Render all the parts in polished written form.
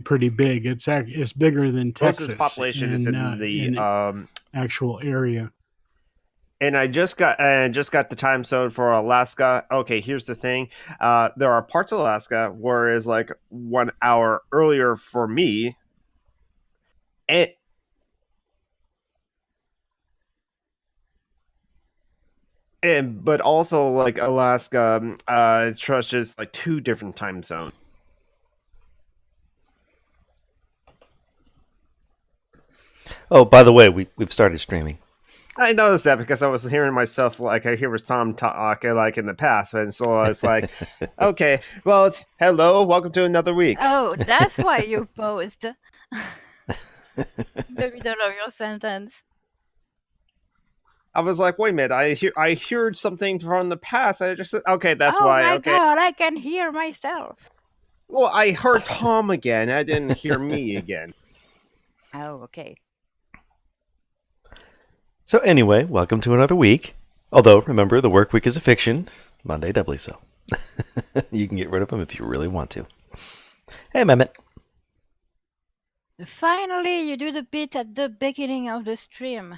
pretty big. It's bigger than Most of its Texas population is in the in actual area. and I just got the time zone for Alaska. Okay, here's the thing. There are parts of Alaska where it's like 1 hour earlier for me, and but also like Alaska, it trushes like two different time zones. Oh, by the way, we've started streaming. I noticed that because I was hearing myself like I hear was Tom talk like in the past, and so I was like, okay, well, hello, welcome to another week. Oh, that's why you paused in the middle of your sentence. I was like, wait a minute, I heard something from the past. I just said, okay, that's Oh why. my Okay, god, I can hear myself. well, I heard Tom again. I didn't hear me again. Oh, okay. So anyway, welcome to another week. Although, remember, the work week is a fiction. Monday doubly so. You can get rid of them if you really want to. Hey, Mehmet. Finally, you do the bit at the beginning of the stream.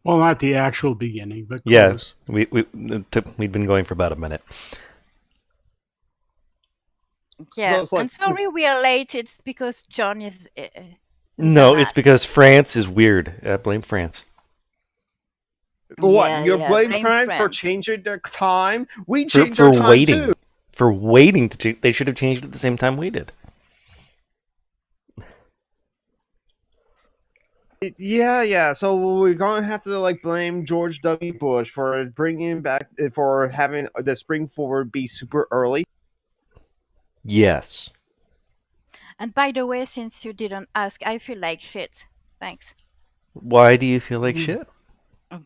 Well, not the actual beginning, but Yeah, close. we'd been going for about a minute. Yeah, it's like- and sorry we are late. It's because John is. No, bad. it's because France is weird. I blame France. What? Yeah, You're yeah, blaming blame France for France. changing their time? We For, changed for our time waiting. too. For waiting to they should have changed it at the same time we did. Yeah. So we're gonna have to like blame George W. Bush for bringing back for having the spring forward be super early. Yes. And by the way, since you didn't ask, I feel like shit. Thanks. Why do you feel like shit?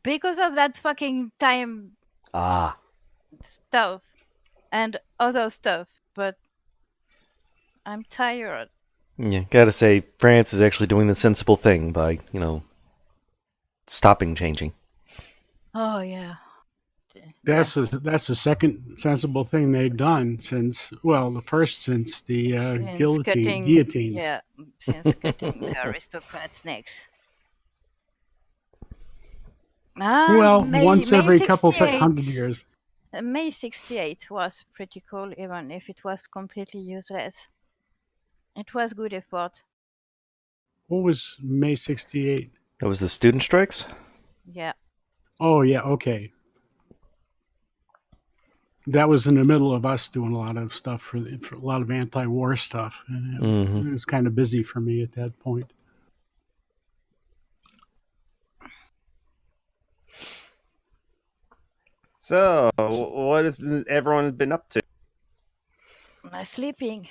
Because of that fucking time Ah. stuff and other stuff, but I'm tired. Yeah, gotta say, France is actually doing the sensible thing by, stopping changing. Oh yeah. That's the second sensible thing they've done since the first since the Since guillotines. Yeah, since cutting the aristocrats' necks. Well, once every couple 68. hundred years. May 68 was pretty cool, even if it was completely useless. It was good effort. What was May 68? That was the student strikes? Yeah. Oh, yeah, okay. That was in the middle of us doing a lot of stuff for a lot of anti-war stuff. And it was kind of busy for me at that point. So what has everyone been up to? Sleeping.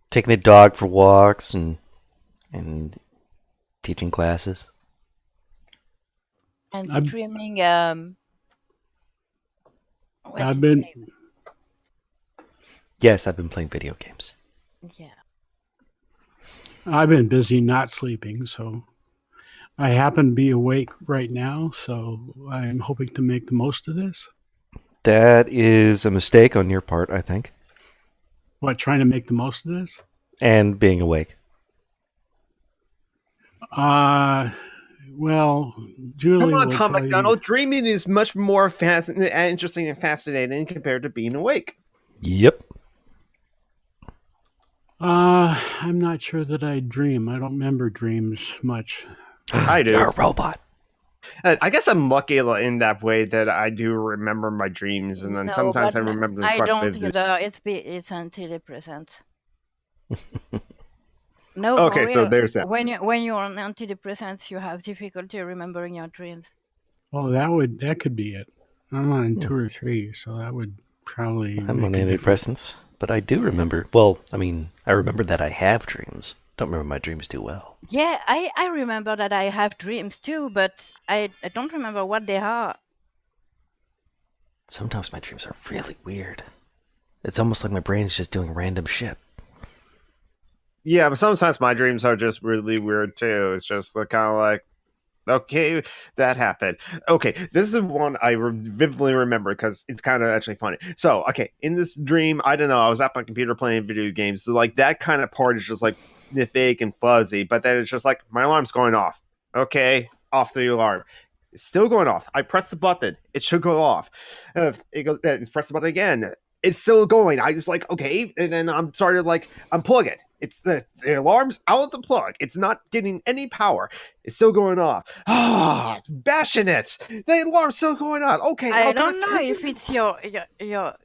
Taking the dog for walks and teaching classes. And I've- streaming. I've been Yes, I've been playing video games. Yeah. I've been busy not sleeping, so I happen to be awake right now, so I'm hoping to make the most of this. That is a mistake on your part, I think. What, trying to make the most of this? And being awake. Well, Julie Come on, will Tom tell McDonald. you. Dreaming is much more interesting and fascinating compared to being awake. Yep. I'm not sure that I dream. I don't remember dreams much. I do. You're a robot. I guess I'm lucky in that way that I do remember my dreams, and then No, sometimes I but remember them I quite don't vividly. either. It's antidepressant. No, Okay, for so real. there's that. When you're on antidepressants, you have difficulty remembering your dreams. Oh, that could be it. I'm on 2 or 3, so that would probably I'm make on a difference. antidepressants, but I do remember. Well, I remember that I have dreams. Don't remember my dreams too well. Yeah, I remember that I have dreams too, but I don't remember what they are. Sometimes my dreams are really weird. It's almost like my brain's just doing random shit. Yeah, but sometimes my dreams are just really weird too. It's just kind of like, Okay, that happened. Okay, this is one I vividly remember because it's kind of actually funny. So, okay, in this dream, I don't know, I was at my computer playing video games. So, like, that kind of part is just like vague and fuzzy, but then it's just like, my alarm's going off. Okay, off the alarm. It's still going off. I press the button. It should go off. It goes, press the button again. It's still going. I just like, okay, and then I'm started like unplug it. It's the alarm's out of the plug. It's not getting any power. It's still going off. Ah, it's bashing it. The alarm's still going on. Okay, I I'll don't know if it's your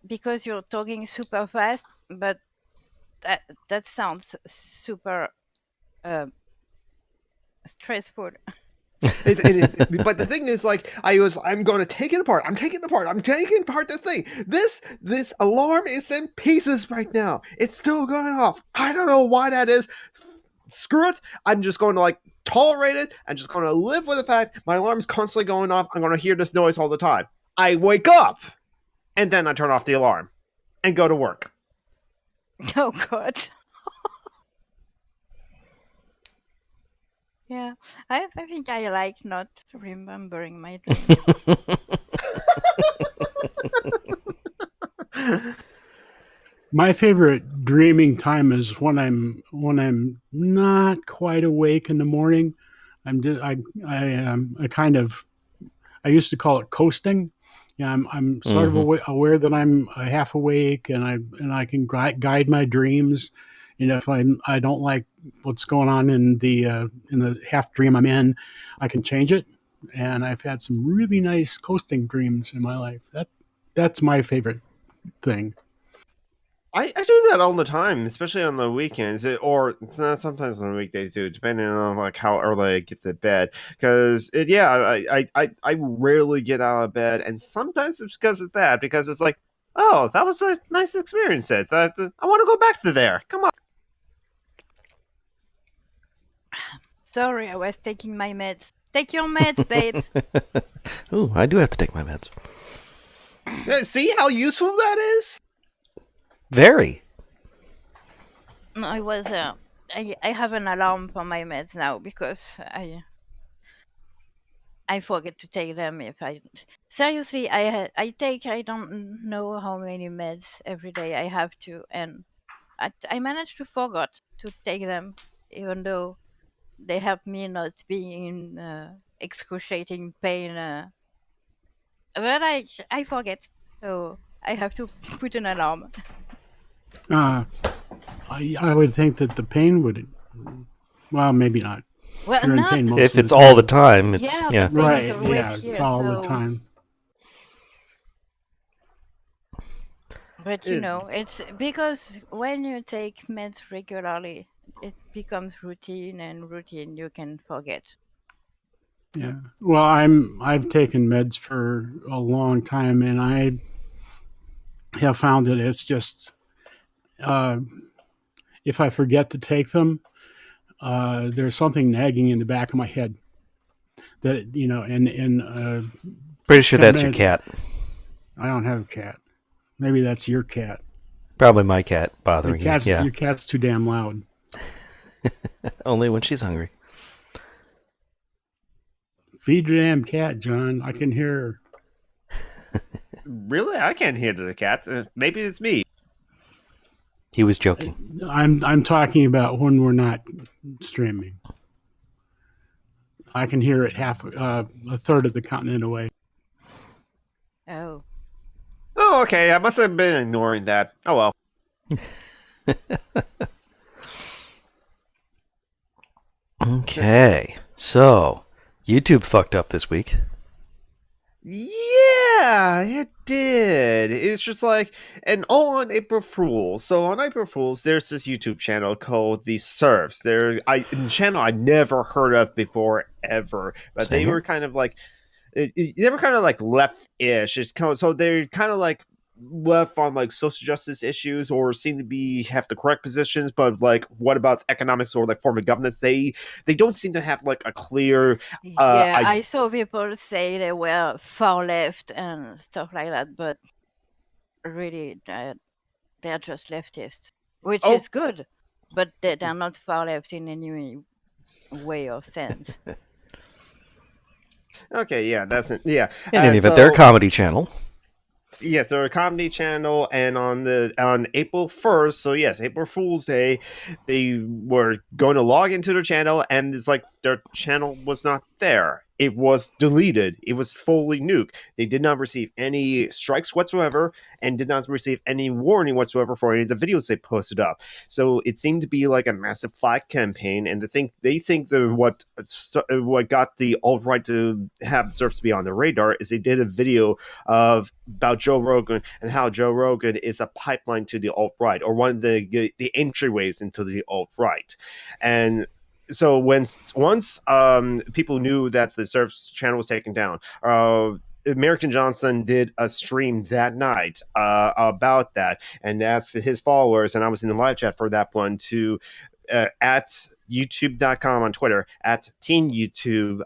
because you're talking super fast, but that sounds super stressful. But the thing is, like, I'm going to take it apart. I'm taking apart the thing. This alarm is in pieces right now. It's still going off. I don't know why that is. Screw it. I'm just going to like tolerate it. I'm just going to live with the fact my alarm's constantly going off. I'm going to hear this noise all the time. I wake up, and then I turn off the alarm, and go to work. Oh God. Yeah, I think I like not remembering my dreams. My favorite dreaming time is when I'm not quite awake in the morning. I'm just, I kind of I used to call it coasting. Yeah, I'm sort of aware that I'm half awake, and I can guide my dreams. And if I don't like what's going on in the half dream I'm in, I can change it. And I've had some really nice coasting dreams in my life. That's my favorite thing. I do that all the time, especially on the weekends, or it's not sometimes on the weekdays too, depending on like how early I get to bed. Because I rarely get out of bed, and sometimes it's because of that. Because it's like, oh, that was a nice experience. I want to go back to there. Come on. Sorry, I was taking my meds. Take your meds, babes. Ooh, I do have to take my meds. See how useful that is? Very. No, I have an alarm for my meds now because I forget to take them if I seriously I take I don't know how many meds every day I have to, and I managed to forget to take them even though they help me not being in excruciating pain, but I forget, so I have to put an alarm. I would think that the pain would, well, maybe not. Well, You're in not pain most If of it's the all time. the time, it's yeah, yeah. the pain Right, is always yeah, here, it's all the so time. but you know it's because when you take meds regularly it becomes routine, and routine you can forget. Yeah. Well, I've taken meds for a long time, and I have found that it's just uh, if I forget to take them, there's something nagging in the back of my head that and Pretty sure 10 that's your minutes. cat. I don't have a cat. Maybe that's your cat. Probably my cat bothering you. Yeah. Your cat's too damn loud. Only when she's hungry. Feed the damn cat, John. I can hear her. Really? I can't hear the cat. Maybe it's me. He was joking. I'm talking about when we're not streaming. I can hear it a third of the continent away. Oh, Oh, okay. I must have been ignoring that. Oh well. Okay. So, YouTube fucked up this week. Yeah, it did. It's just like, and all on April Fools. So on April Fools, there's this YouTube channel called the Serfs. A channel I never heard of before ever, but Same they here. were kind of like, they were kind of like left-ish. So they're kind of like left on like social justice issues, or seem to be have the correct positions, but like what about economics or like form of governance? They don't seem to have like a clear yeah, I saw people say they were far left and stuff like that, but really they're just leftist, which Oh. is good, but they're not far left in any way or sense. Okay, yeah, that's it. Yeah. In any event, they're a comedy channel. Yes, they're a comedy channel, and on April 1st, so yes, April Fool's Day, they were going to log into their channel, and it's like their channel was not there. It was deleted. It was fully nuked. They did not receive any strikes whatsoever, and did not receive any warning whatsoever for any of the videos they posted up. So it seemed to be like a massive flag campaign, and they think that what got the alt right to have the Surfs be on the radar is they did a video about Joe Rogan and how Joe Rogan is a pipeline to the alt right, or one of the entryways into the alt right. And so once people knew that the Surf's channel was taken down, American Johnson did a stream that night about that, and asked his followers, and I was in the live chat for that one, to at youtube.com on Twitter, at teen YouTube,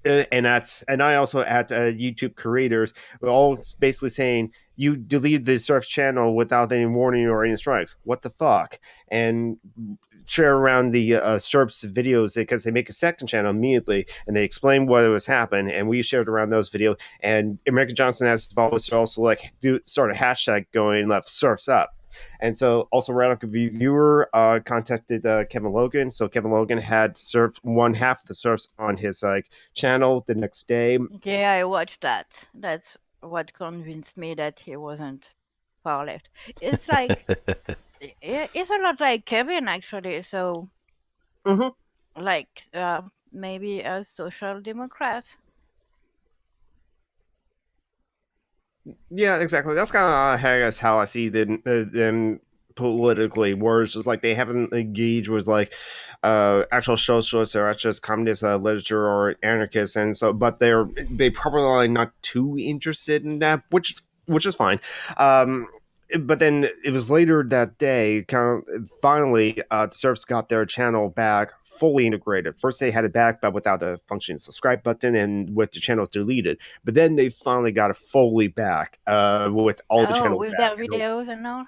and I also at YouTube creators, we're all basically saying, you deleted the Surf's channel without any warning or any strikes. What the fuck? And share around the Surf's videos, because they make a second channel immediately, and they explain what was happened, and we shared around those videos. And American Johnson has followers to also like do sort of hashtag going left Surfsup. And so also Radical Viewer contacted Kevin Logan. So Kevin Logan had surfed one half of the surfs on his channel the next day. Yeah, I watched that. That's what convinced me that he wasn't far left. It's like it's a lot like Kevin actually. So like maybe a social democrat. Yeah, exactly. That's kind of I guess how I see them politically, where it's just like they haven't engaged with like actual socialists or just communist literature or anarchists, and so but they probably not too interested in that, which is fine. But then it was later that day, finally, the Surfs got their channel back fully integrated. First, they had it back, but without the functioning subscribe button and with the channels deleted. But then they finally got it fully back with all the channels with back. their videos and all.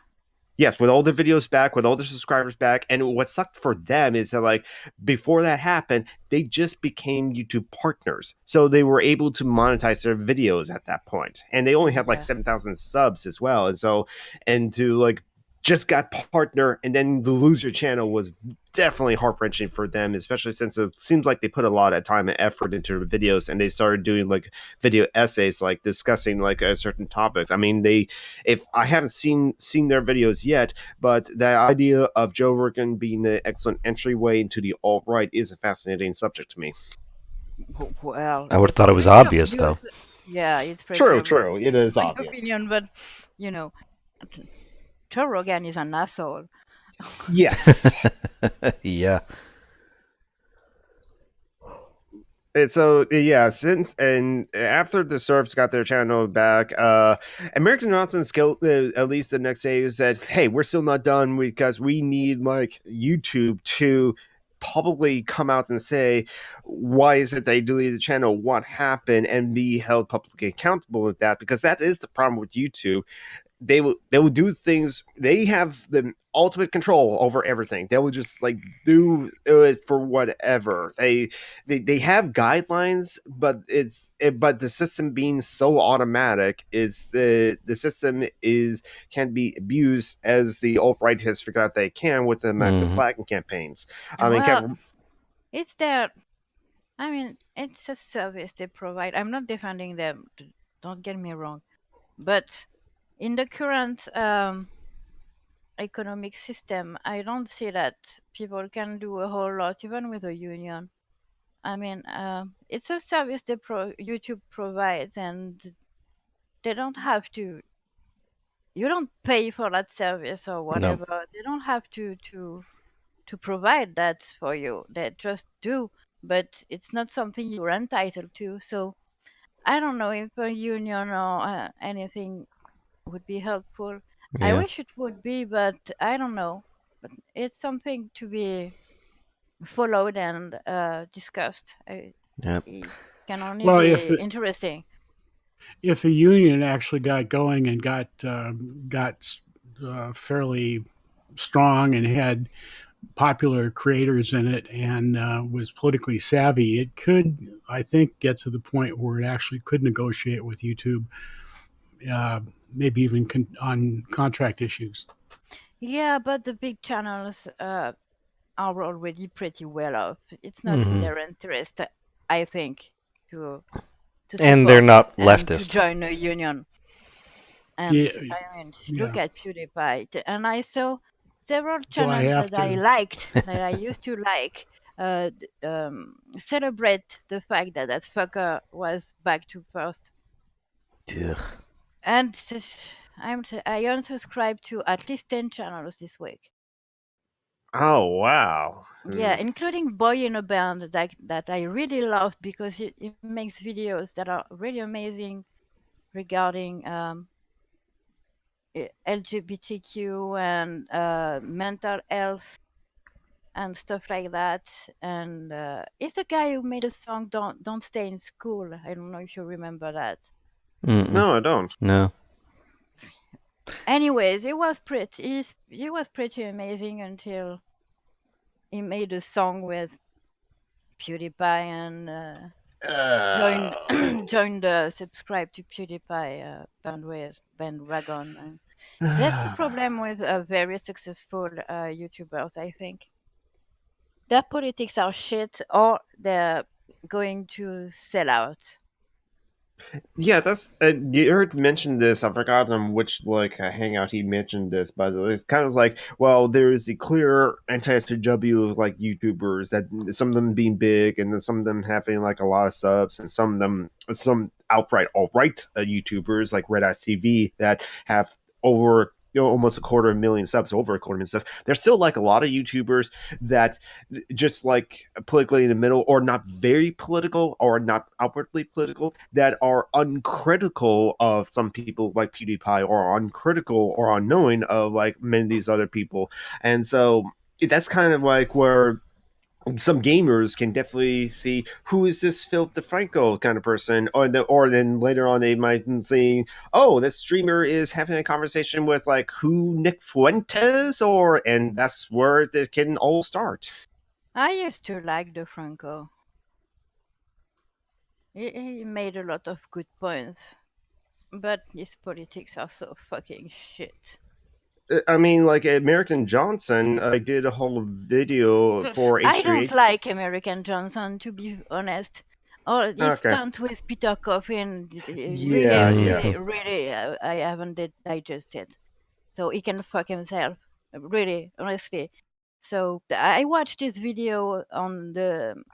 Yes, with all the videos back, with all the subscribers back. And what sucked for them is that, like, before that happened, they just became YouTube partners. So they were able to monetize their videos at that point. And they only had like 7,000 subs as well. And so, and to like just got partner and then lose your channel was definitely heart-wrenching for them, especially since it seems like they put a lot of time and effort into the videos, and they started doing like video essays, like discussing like certain topics. I mean, if I haven't seen their videos yet, but the idea of Joe Rogan being an excellent entryway into the alt-right is a fascinating subject to me. Well, I would have thought it was obvious, though. Yeah, it's pretty true. It is my obvious. opinion, but you know, Joe Rogan is an asshole. Yes. Yeah. And so yeah, since and after the Surfs got their channel back, American Johnson at least the next day said, "Hey, we're still not done because we need like YouTube to publicly come out and say why is it they deleted the channel, what happened, and be held publicly accountable with that, because that is the problem with YouTube. They will do things. They have the ultimate control over everything. They will just like do it for whatever. They have guidelines, but but the system being so automatic, it's the system can be abused, as the alt right has figured out they can with the massive flagging campaigns. I mean, it's their. I mean, it's a service they provide. I'm not defending them. Don't get me wrong, but in the current economic system, I don't see that people can do a whole lot, even with a union. I mean, it's a service YouTube provides, and they don't have to. You don't pay for that service or whatever. No. They don't have to provide that for you. They just do, but it's not something you're entitled to. So I don't know if a union or anything would be helpful. Yeah. I wish it would be, but I don't know. But it's something to be followed and discussed. It can only be interesting. If the union actually got going and got fairly strong and had popular creators in it and was politically savvy, it could, I think, get to the point where it actually could negotiate with YouTube, uh, maybe even on contract issues. Yeah, but the big channels are already pretty well off. It's not in their interest, I think, to And they're support not and to leftist. join a union. And Yeah, I mean, look yeah. at PewDiePie. And I saw several Do I channels have that I to? liked, that I used to like, celebrate the fact that that fucker was back to first. Ugh. And I unsubscribed to at least 10 channels this week. Oh wow. Yeah, including Boy in a Band that I really loved because it makes videos that are really amazing regarding LGBTQ and mental health and stuff like that. And it's the guy who made a song "Don't Stay in School." I don't know if you remember that. No, I don't. No. Anyways, it was pretty amazing until he made a song with PewDiePie and joined Oh. joined the subscribe to PewDiePie bandwagon. And that's the problem with very successful YouTubers, I think. Their politics are shit, or they're going to sell out. Yeah, that's you heard mention this. I forgot on which like hangout he mentioned this, but it's kind of like, well, there's a clear anti-SJW like YouTubers that some of them being big, and then some of them having like a lot of subs, and some outright alt-right YouTubers like Red Eye TV that have over almost 250,000 subs, over 250,000 subs. There's still like a lot of YouTubers that just like politically in the middle or not very political or not outwardly political that are uncritical of some people like PewDiePie or uncritical or unknowing of like many of these other people. And so that's kind of like where some gamers can definitely see who is this Phil DeFranco kind of person, or then later on they might see, oh, this streamer is having a conversation with like who Nick Fuentes, and that's where it can all start. I used to like DeFranco. He made a lot of good points, but his politics are so fucking shit. I mean, like American Johnson, I did a whole video for I don't H3H. like American Johnson, to be honest. Or his Okay. stunt with Peter Coffin, Yeah, yeah. really, I haven't digested. So he can fuck himself, really, honestly. So I watched this video on the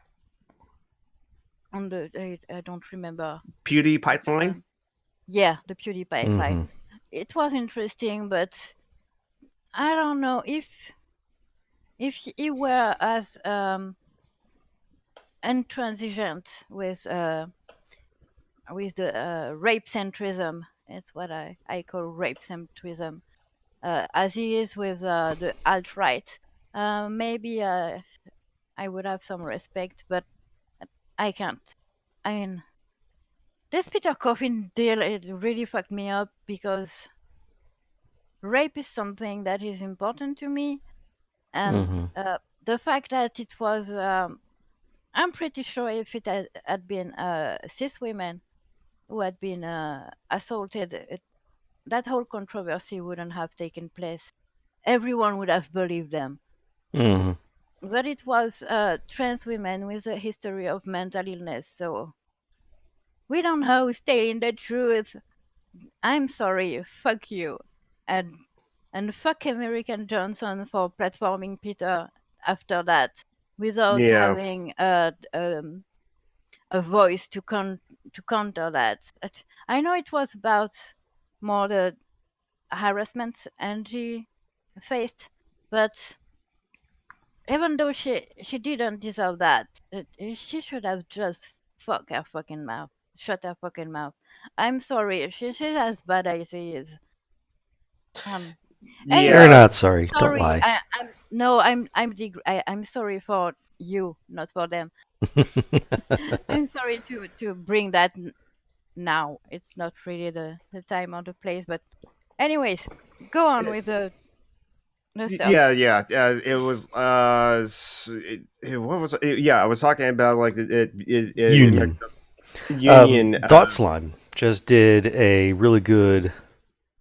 I don't remember. Pewdie Pipeline. Yeah, the PewDiePie fight. It was interesting, but I don't know if he were as intransigent with the rape centrism. It's what I call rape centrism, as he is with the alt right. Maybe I would have some respect, but I can't. I mean, this Peter Coffin deal, it really fucked me up because rape is something that is important to me, and the fact that it was, I'm pretty sure if it had been cis women who had been assaulted, that whole controversy wouldn't have taken place. Everyone would have believed them. But it was trans women with a history of mental illness, so we don't know who's telling the truth. I'm sorry, fuck you. And fuck American Johnson for platforming Peter after that without Yeah. having a voice to counter that. I know it was about more the harassment Angie faced, but even though she didn't deserve that, she should have just shut her fucking mouth. I'm sorry, she's as bad as she is. Yeah. Anyway, You're not sorry. Don't sorry. lie. I'm sorry for you, not for them. I'm sorry to bring that now. It's not really the time or the place, but anyways, go on with the The Serfsup. Yeah. It was what was it? Yeah, I was talking about like Union. Union. Thought Slime just did a really good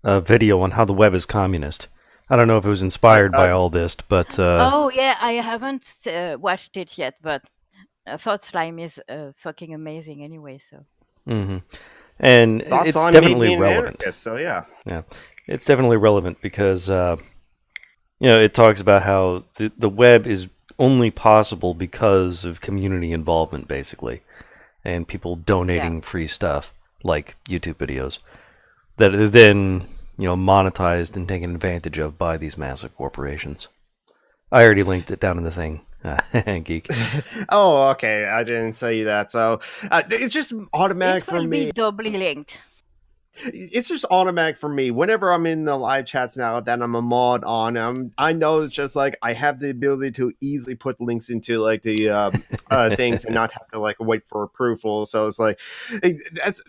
video on how the web is communist. I don't know if it was inspired by all this, but Oh yeah, I haven't watched it yet, but Thought Slime is fucking amazing anyway. So and Thought it's Slime made definitely me an relevant. anarchist, so yeah. Yeah, it's definitely relevant because it talks about how the web is only possible because of community involvement, basically, and people donating free stuff like YouTube videos that are then monetized and taken advantage of by these massive corporations. I already linked it down in the thing, geek. Oh, okay. I didn't say that. So it's just automatic it for will me. be doubly linked. It's just automatic for me. Whenever I'm in the live chats now that I'm a mod on, I know it's just like I have the ability to easily put links into like the things and not have to like wait for approval. So it's like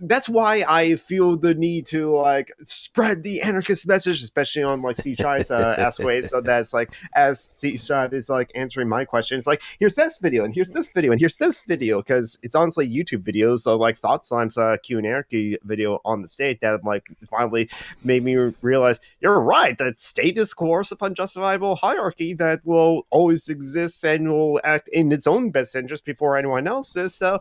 that's why I feel the need to like spread the anarchist message, especially on like C Shy's Ask Ways, so that's like as C Shy is like answering my questions, like here's this video and here's this video and here's this video, because it's honestly YouTube videos. So like Thought Slime's Q Anarchy video on the state that like finally made me realize you're right, that state is coercive unjustifiable hierarchy that will always exist and will act in its own best interest before anyone else's. So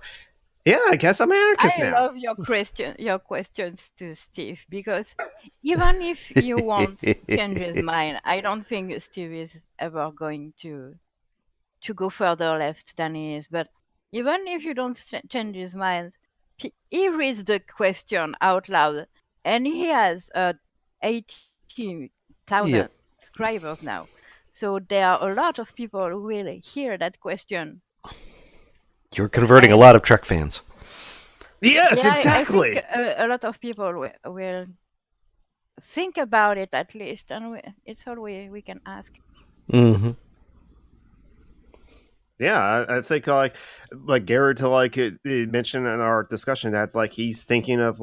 yeah, I guess I'm anarchist I now. love your questions to Steve, because even if you won't change his mind, I don't think Steve is ever going to go further left than he is. But even if you don't change his mind, he reads the question out loud, and he has 80,000 Yep. subscribers now. So there are a lot of people who will hear that question. You're converting a lot of Trek fans. Yes, Yeah, exactly. I think a lot of people will think about it at least, and it's all we can ask. Mm-hmm. Yeah, I think like Garrett to like it mentioned in our discussion that like he's thinking of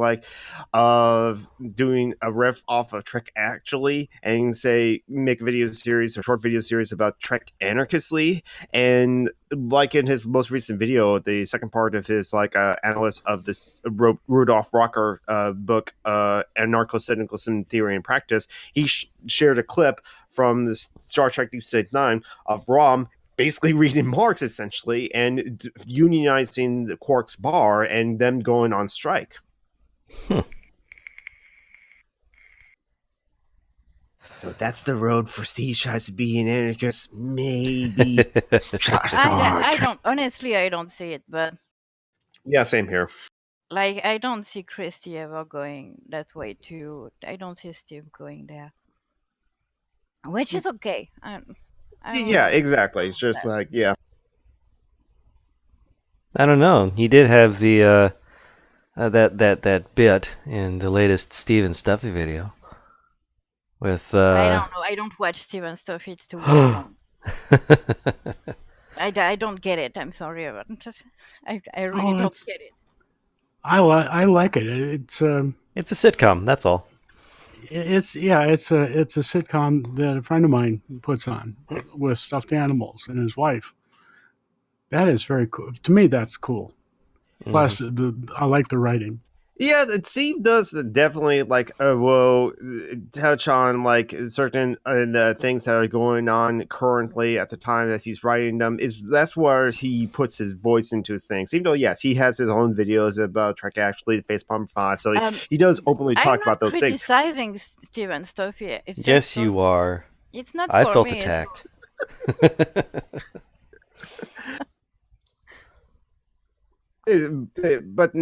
doing a riff off of Trek Actually and say make a video series or short video series about Trek anarchistly, and like in his most recent video, the second part of his like analysis of this Rudolph Rocker book, Anarcho-Syndicalism Theory and Practice, he shared a clip from the Star Trek Deep Space Nine of Rom basically reading Marx essentially and unionizing the Quark's bar and them going on strike. So that's the road for C-Shots to be an anarchist. Maybe I don't honestly, I don't see it, but yeah, same here. like I don't see Christy ever going that way too. I don't see Steve going there, which is okay. Yeah, exactly. It's just like yeah. I don't know. He did have the that bit in the latest Steven Stuffy video with. I don't know. I don't watch Steven stuff. It's too well known. I don't get it. I'm sorry, but I really don't get it. I like it. It's a sitcom. That's all. It's a sitcom that a friend of mine puts on with stuffed animals and his wife. That is very cool. To me, that's cool. Plus, I like the writing. Yeah, Steve does definitely like will touch on like certain things that are going on currently at the time that he's writing them. That's where he puts his voice into things. Even though yes, he has his own videos about Trek Actually, Facepalm 5, so he does openly talk about those things. I'm not criticizing Steven stuff here. Yes, you are. It's not. I for felt me, attacked. But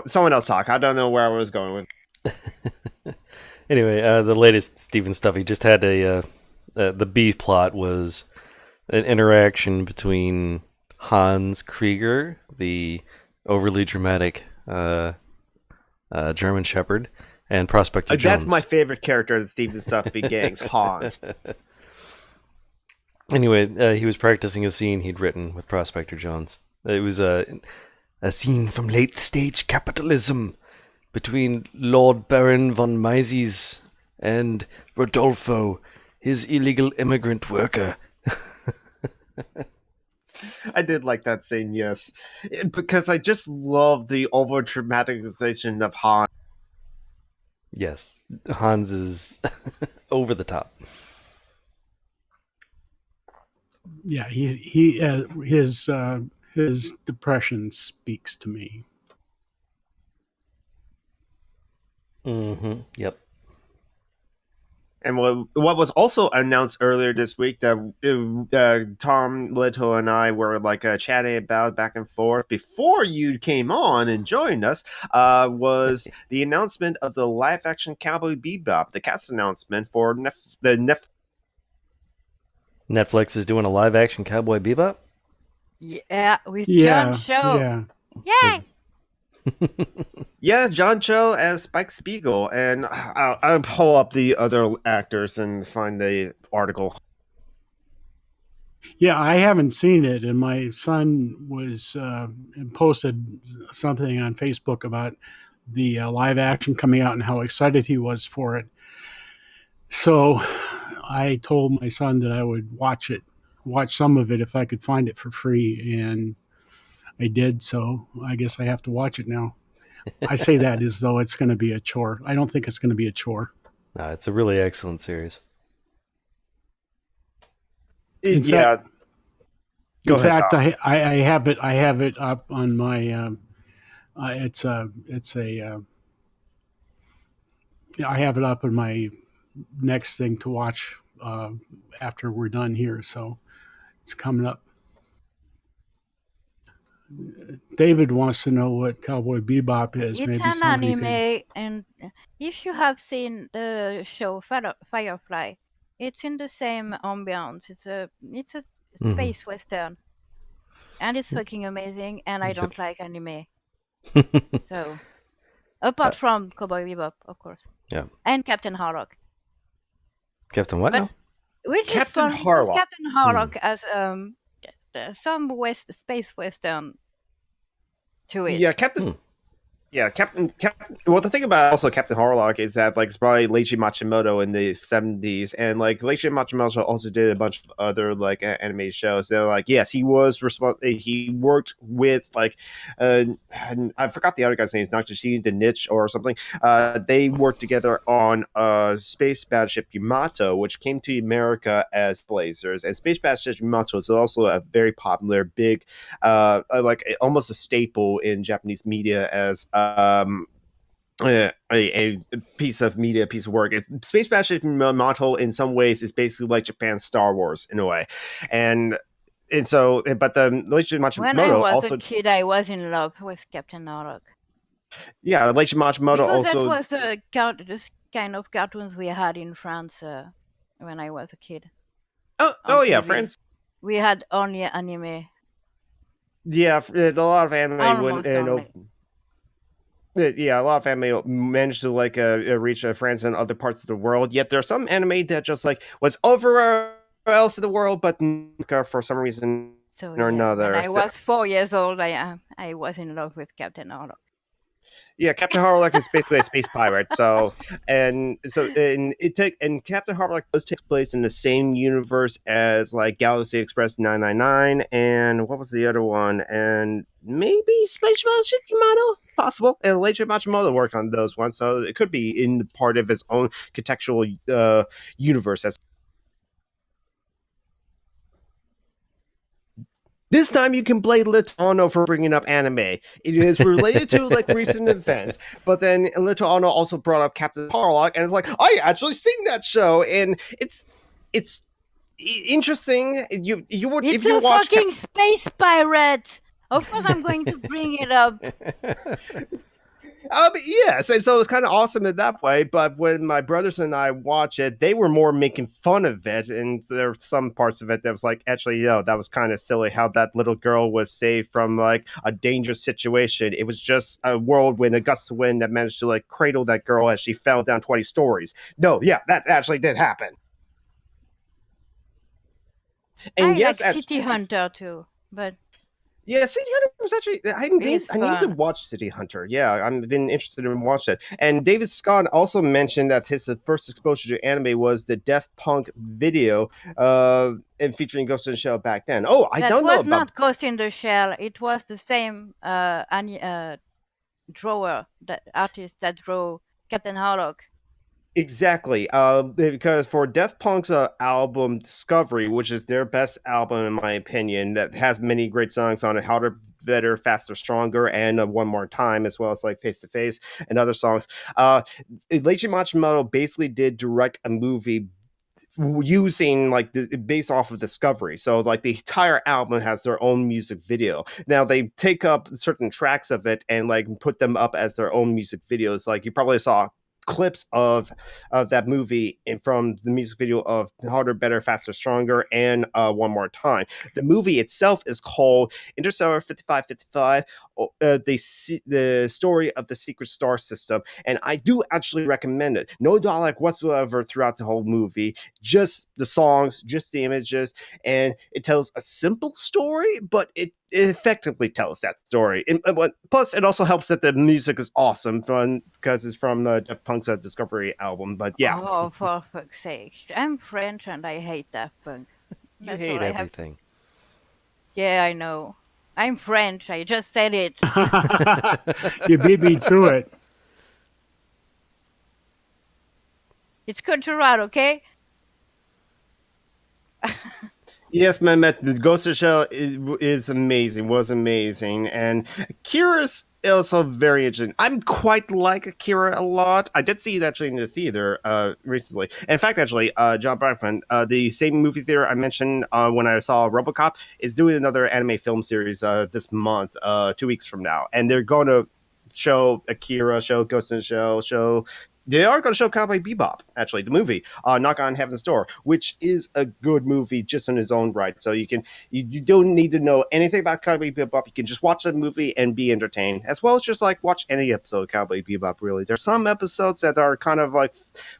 someone else talk. I don't know where I was going with. Anyway, the latest Steven stuff, he just had the B plot was an interaction between Hans Krieger, the overly dramatic German Shepherd, and Prospector Jones. That's my favorite character in the Steven Stuffy gangs, Hans. Anyway, he was practicing a scene he'd written with Prospector Jones. It was a scene from late-stage capitalism between Lord Baron von Mises and Rodolfo, his illegal immigrant worker. I did like that scene, yes, because I just love the over dramatization of Han. Yes, Hans is over the top. Yeah, his depression speaks to me. Mm-hmm. Yep. And what was also announced earlier this week that Tom Little and I were like chatting about back and forth before you came on and joined us was the announcement of the live action Cowboy Bebop, the cast announcement for Netflix is doing a live action Cowboy Bebop. Yeah, with John Yeah, Cho. yeah. Yay! Yeah, John Cho as Spike Spiegel, and I'll pull up the other actors and find the article. Yeah, I haven't seen it, and my son was posted something on Facebook about the live action coming out and how excited he was for it. So I told my son that I would watch some of it if I could find it for free, and I did. So I guess I have to watch it now. I say that as though it's going to be a chore. I don't think it's going to be a chore. No, it's a really excellent series. In Yeah, fact, go ahead, Tom. I have it. I have it up on my. It's a. I have it up in my next thing to watch after we're done here. So it's coming up. David wants to know what Cowboy Bebop is. It's Maybe an somebody could. anime, and if you have seen the show Firefly, it's in the same ambiance. It's a Mhm. space western, and it's fucking amazing. And I Yep. don't like anime, so apart from Cowboy Bebop, of course. Yeah. And Captain Harlock. Captain what But now? which Captain is funny because Harlock. Captain Harlock has some space western to it. Yeah, Captain. Yeah, Captain. Well, the thing about also Captain Harlock is that like it's probably Leiji Matsumoto in the 70s, and like Leiji Matsumoto also did a bunch of other like anime shows. They're like, yes, he was responsible. He worked with like, and I forgot the other guy's name. It's not just the Niche or something. They worked together on Space Battleship Yamato, which came to America as Blazers. And Space Battleship Yamato is also a very popular, big, like almost a staple in Japanese media as a piece of media, a piece of work. Space Battleship Yamato, in some ways, is basically like Japan's Star Wars in a way, and so, but the Leiji When I Matsumoto was also, a kid, I was in love with Captain Harlock. yeah, Leiji Matsumoto Because that also, was the kind of cartoons we had in France when I was a kid on yeah, TV. France, We had only anime, yeah, a lot of anime almost only. yeah, a lot of anime managed to like reach France and other parts of the world. Yet there are some anime that just like was over else in the world, but for some reason So or yeah, when another. I was 4 years old, I was in love with Captain Harlock. Yeah, Captain Harlock is basically a space pirate. So and Captain Harlock does take place in the same universe as like Galaxy Express 999 and what was the other one? And maybe Space Battleship Yamato? Possible. And later Matsumoto worked on those ones, so it could be in part of his own contextual universe. As this time you can blame Litoano for bringing up anime. It is related to like recent events, but then Litoano also brought up Captain Harlock, and it's like I actually seen that show, and it's interesting. You would It's if you a watch fucking space pirate. Of course, I'm going to bring it up. Yes, and so it's kind of awesome in that way. But when my brothers and I watch it, they were more making fun of it, and there were some parts of it that was like, actually, that was kind of silly. How that little girl was saved from like a dangerous situation. It was just a whirlwind, a gust of wind that managed to like cradle that girl as she fell down 20 stories. No, yeah, that actually did happen. And I yes, like City Hunter too, but Yeah, City Hunter was actually It's I need to fun. watch City Hunter. Yeah, I've been interested in watching it. And David Scott also mentioned that his first exposure to anime was the Death Punk video, and featuring Ghost in the Shell back then. Oh, I That don't know was about not Ghost in the Shell. It was the same drawer, that artist that drew Captain Harlock. exactly. Because for Death Punk's album Discovery, which is their best album in my opinion, that has many great songs on it, Harder, Better, Faster, Stronger, and One More Time, as well as like Face to Face and other songs. Leiji Matsumoto basically did direct a movie using like based off of Discovery. So like the entire album has their own music video. Now they take up certain tracks of it and like put them up as their own music videos. Like you probably saw clips of that movie and from the music video of Harder, Better, Faster, Stronger, and One More Time. The movie itself is called Interstellar 5555, the story of the secret star system, and I do actually recommend it. No dialogue whatsoever throughout the whole movie, just the songs, just the images, and it tells a simple story, but it effectively tells that story. Plus, it also helps that the music is awesome because it's from the Def Punk's Discovery album. But yeah, Oh, for fuck's sake! I'm French and I hate Daft Punk. You That's all hate I have to. everything. Yeah, I know. I'm French. I just said it. You beat me to it. It's cultural, okay? yes, Mehmet, the Ghost of the Shell is amazing, was amazing. And Kira's also very interesting. I'm quite like Akira a lot. I did see it actually in the theater recently. In fact, actually, John Brackman, the same movie theater I mentioned when I saw Robocop, is doing another anime film series this month, 2 weeks from now. And they're going to show Akira, show Ghost in the Shell, show they are going to show Cowboy Bebop, actually, the movie, Knock on Heaven's Door, which is a good movie just in its own right. So you don't need to know anything about Cowboy Bebop. You can just watch the movie and be entertained, as well as just like watch any episode of Cowboy Bebop. Really, there's some episodes that are kind of like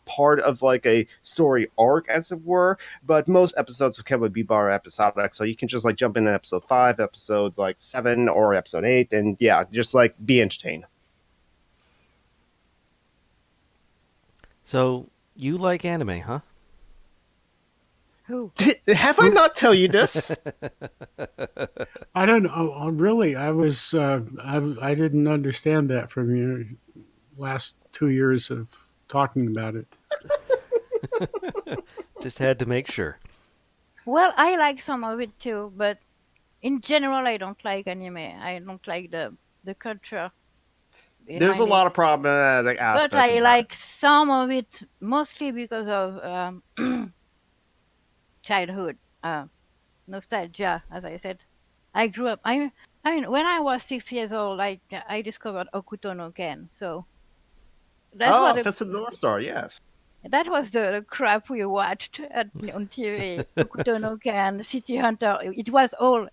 part of like a story arc, as it were, but most episodes of Cowboy Bebop are episodic. So you can just like jump in episode 5, episode like 7, or episode 8, and yeah, just like be entertained. So, you like anime, huh? Who? Have I not tell you this? I don't know. Really, I didn't understand that from your last 2 years of talking about it. Just had to make sure. Well, I like some of it too, but in general, I don't like anime. I don't like the culture There's a behind it. lot of problematic But aspects I about it. like some of it mostly because of childhood nostalgia. As I said, I grew up. I mean, when I was 6 years old, I discovered Okuto no Ken. So that's what Oh, the, Fist of the North Star, yes. that was the crap we watched on TV. Okuto no Ken, City Hunter. It was all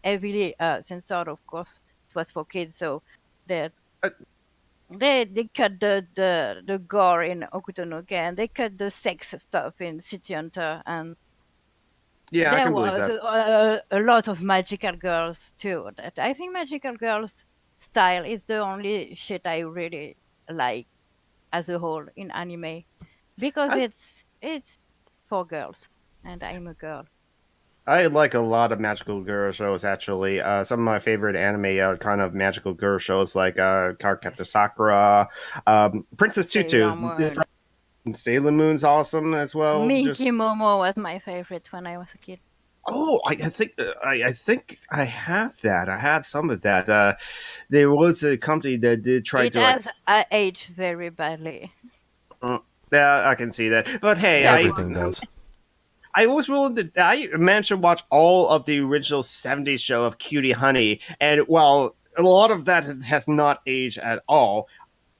heavily censored, of course. It was for kids, so they Uh, they cut the gore in Okuto no Ken. They cut the sex stuff in City Hunter, and yeah, I there can believe was that. a lot of magical girls too. That I think magical girls style is the only shit I really like as a whole in anime because I, it's for girls, and I'm a girl. I like a lot of magical girl shows, actually. Some of my favorite anime are kind of magical girl shows like Cardcaptor Sakura, Princess Sailor Tutu. Moon. Sailor Moon's awesome as well. Minky Just Momo was my favorite when I was a kid. oh, I think I have that. I have some of that. There was a company that did try It to like. has aged very badly. Uh, yeah, I can see that. But hey, Yeah, Everything does. I was willing to. I managed to watch all of the original '70s show of Cutie Honey, and while a lot of that has not aged at all,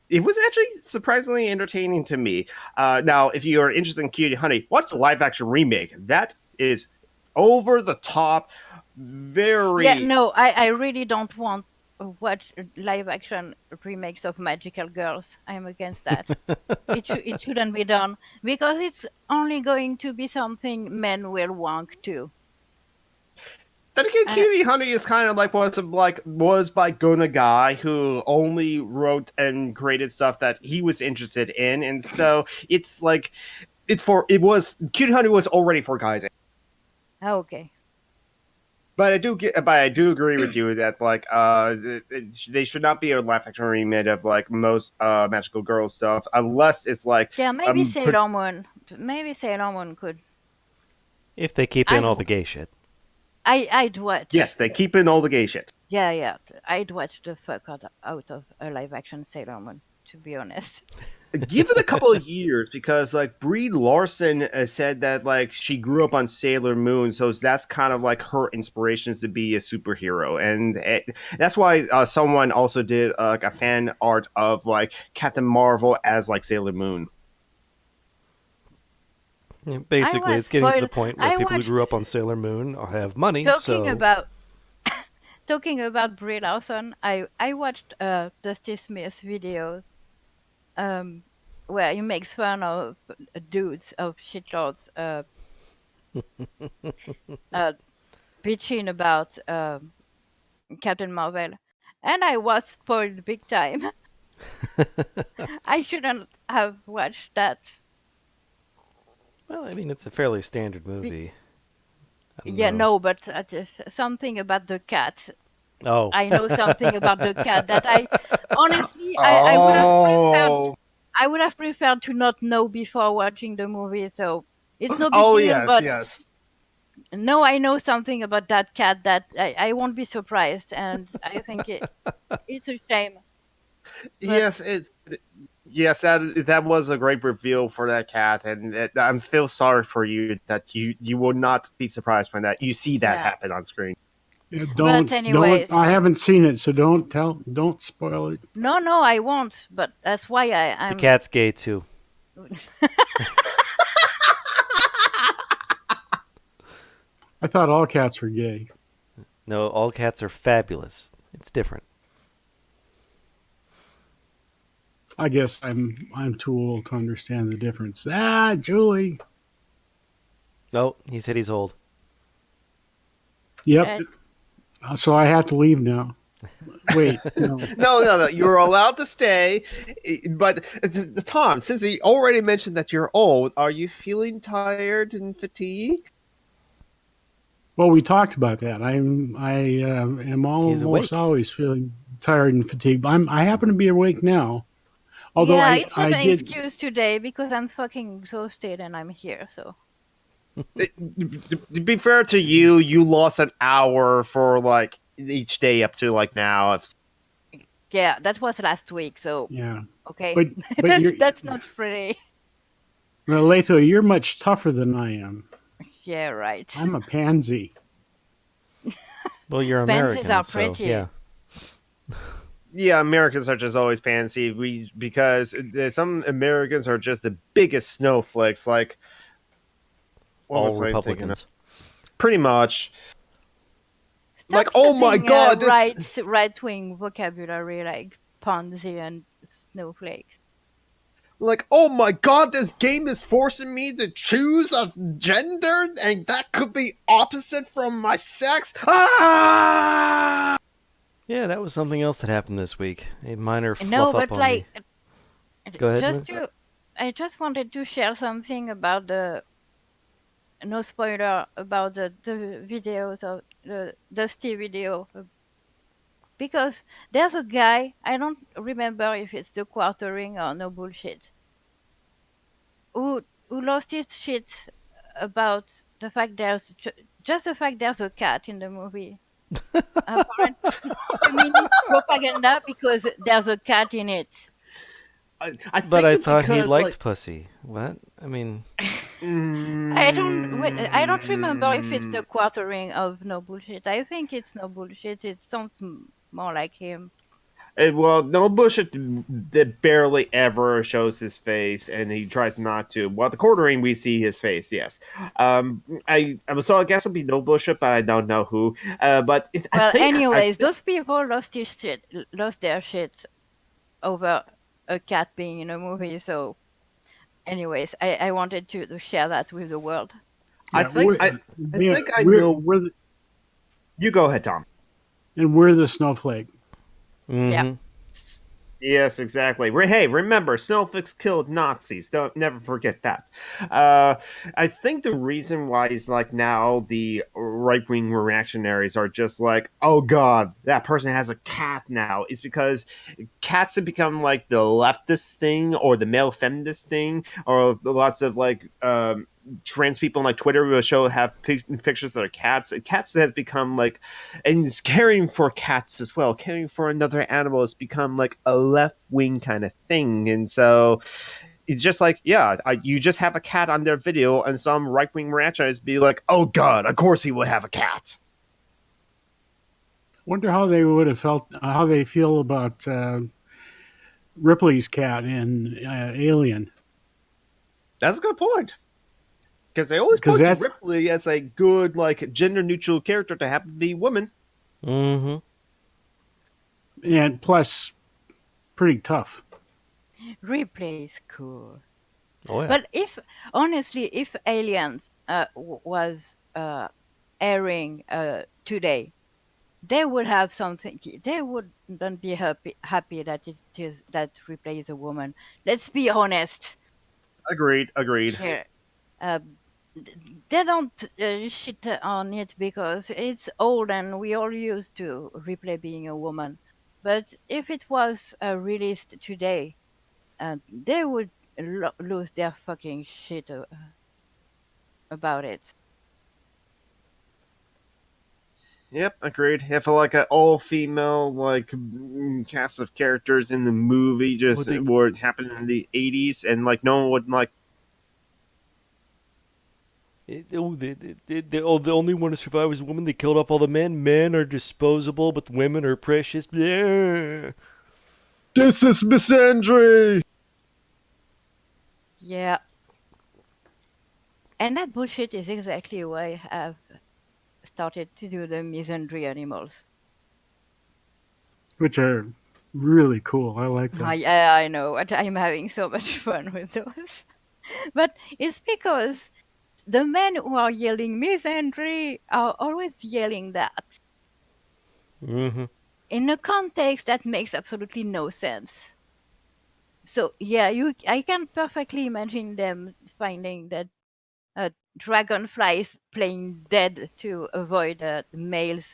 it was actually surprisingly entertaining to me. Now, if you are interested in Cutie Honey, watch the live action remake. That is over the top, yeah. very. No, I really don't want to watch live action remakes of Magical Girls. I'm against that. It shouldn't be done because it's only going to be something men will want to. Then again, I, Cutie Honey is kind of was by Gona Guy, who only wrote and created stuff that he was interested in, and so it's like Cutie Honey was already for guys. okay. But I do agree with you that they should not be a live action remake of like most magical girl stuff unless it's like Yeah, maybe Sailor Moon. Maybe Sailor Moon could. If they keep in all the gay shit. I'd watch. Yes, they keep in all the gay shit. Yeah. I'd watch the fuck out of a live action Sailor Moon, to be honest. Give it a couple of years because like Brie Larson said that like she grew up on Sailor Moon, so that's kind of like her inspirations to be a superhero, and that's why someone also did like a fan art of like Captain Marvel as like Sailor Moon. Yeah, basically, it's getting to the point where people who grew up on Sailor Moon have money. Talking about Brie Larson, I watched Dusty Smith's video, where he makes fun of dudes of shitlords bitching about Captain Marvel, and I was spoiled big time. I shouldn't have watched that. Well, I mean, it's a fairly standard movie. Yeah, no, but something about the cat. Oh. I know something about the cat that I honestly I would have preferred to not know before watching the movie. So it's no big deal. But yes. no, I know something about that cat that I won't be surprised, and I think it's a shame. Yes, that was a great reveal for that cat, and I feel sorry for you that you will not be surprised when that you see that happen on screen. Yeah, But anyways, I haven't seen it, so don't spoil it. No, I won't. But that's why I'm. The cat's gay too. I thought all cats were gay. No, all cats are fabulous. It's different. I guess I'm too old to understand the difference. Ah, Julie. No, he said he's old. Yep. So I have to leave now. Wait, no. No. You're allowed to stay, but Tom, since he already mentioned that you're old, are you feeling tired and fatigued? Well, we talked about that. I am almost always feeling tired and fatigued. I happen to be awake now. Although it's not an excuse today because I'm fucking exhausted and I'm here. So. To be fair to you, you lost an hour for like each day up to like now. Yeah, that was last week. So yeah, okay, but that's not pretty. Well, Leto, you're much tougher than I am. Yeah, right. I'm a pansy. Well, you're American, Pansies are pretty. So, yeah. Yeah, Americans are just always pansy. Because some Americans are just the biggest snowflakes. Like all Republicans. Pretty much. Stop like, oh my god, right-wing vocabulary like pansy and snowflake. Like, oh my god, this game is forcing me to choose a gender, and that could be opposite from my sex. Ah! Yeah, that was something else that happened this week. A minor fluff No, up but on like, me. Go ahead. I just wanted to share something about no spoiler about the videos of the Dusty video, because there's a guy, I don't remember if it's the quartering or no bullshit, who lost his shit about the fact there's just the fact there's a cat in the movie. Apparently, feminist propaganda because there's a cat in it. I thought he liked pussy. What? I mean, I don't remember if it's the quartering of no bullshit. I think it's no bullshit. It sounds more like him. Well, no bullshit that barely ever shows his face, and he tries not to. Well, the quartering we see his face, yes. So I guess it'll be no bullshit, but I don't know who. But anyways, those people lost their shit over a cat being in a movie. So, anyways, I wanted to share that with the world. Yeah, I think I know. You go ahead, Tom. And we're the snowflake. Yeah. Mm-hmm. Yes, exactly. Hey, remember, Snowflakes killed Nazis. Don't never forget that. Uh, I think the reason why is like now the right wing reactionaries are just like, oh god, that person has a cat now, is because cats have become like the leftist thing or the male feminist thing, or lots of like trans people on like Twitter will show have pictures of their cats. Cats has become like, and it's caring for cats as well. Caring for another animal has become like a left wing kind of thing, and so it's just like, yeah, you just have a cat on their video, and some right wing reactionaries be like, oh god, of course he will have a cat. Wonder how they would have felt, how they feel about Ripley's cat in Alien, That's a good point. Because they always because point to that's Ripley as a good, like, gender neutral character to happen to be woman. Mm-hmm. and plus pretty tough. Replay is cool. Oh yeah. But if honestly, if Aliens was airing today, they would have something. They wouldn't be happy that it is that Replay is a woman. Let's be honest Agreed, agreed. here. Uh, they don't shit on it because it's old and we all used to Replay being a woman. But if it was released today, they would lose their fucking shit about it. Yep, agreed. If like an all female like cast of characters in the movie just Would they? were happened in the 80s, and like no one would like, The only one to survive was a woman. They killed off all the men. Men are disposable, but women are precious. Blah. this is misandry. Yeah. And that bullshit is exactly why I've started to do the misandry animals. Which are really cool. I like them. I know, but I'm having so much fun with those. But it's because the men who are yelling misandry are always yelling that Mm-hmm. in a context that makes absolutely no sense. So yeah, I can perfectly imagine them finding that dragonflies playing dead to avoid males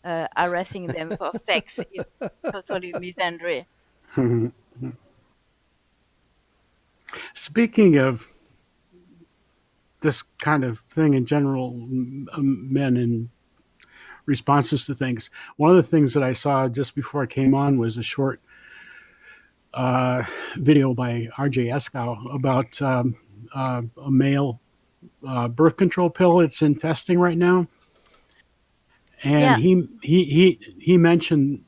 harassing them for sex is totally misandry. Speaking of this kind of thing in general, men and responses to things. One of the things that I saw just before I came on was a short video by R.J. Eskow about a male birth control pill that's in testing right now, and Yeah, he mentioned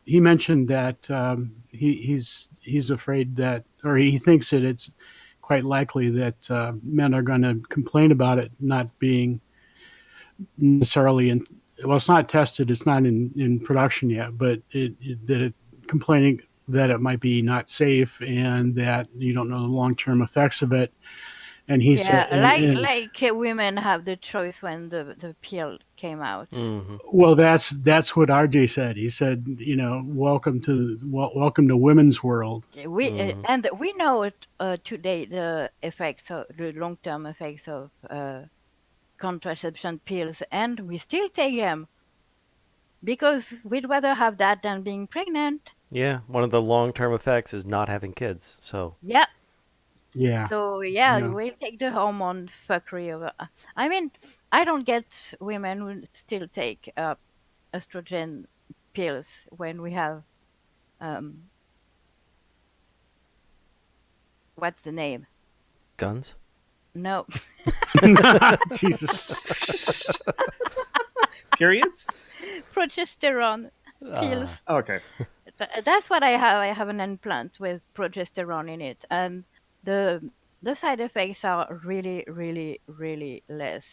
that he's afraid that, or he thinks that it's quite likely that men are going to complain about it not being necessarily in, well, it's not tested, it's not in production yet, but that it complaining that it might be not safe and that you don't know the long term effects of it. And he said, yeah, like women have the choice when the pill came out. Mm-hmm. well, that's what RJ said. He said, welcome to women's world. Mm-hmm. And we know it, today the effects of the long term effects of contraception pills, and we still take them because we'd rather have that than being pregnant. Yeah, one of the long-term effects is not having kids. So, Yeah. Yeah, So yeah, yeah. we'll take the hormone fuckery over. I mean, I don't get women who still take estrogen pills when we have um, what's the name? guns. No, Jesus. Periods? progesterone pills. Ah. Okay. That's what I have. I have an implant with progesterone in it, and the the side effects are really, really, really less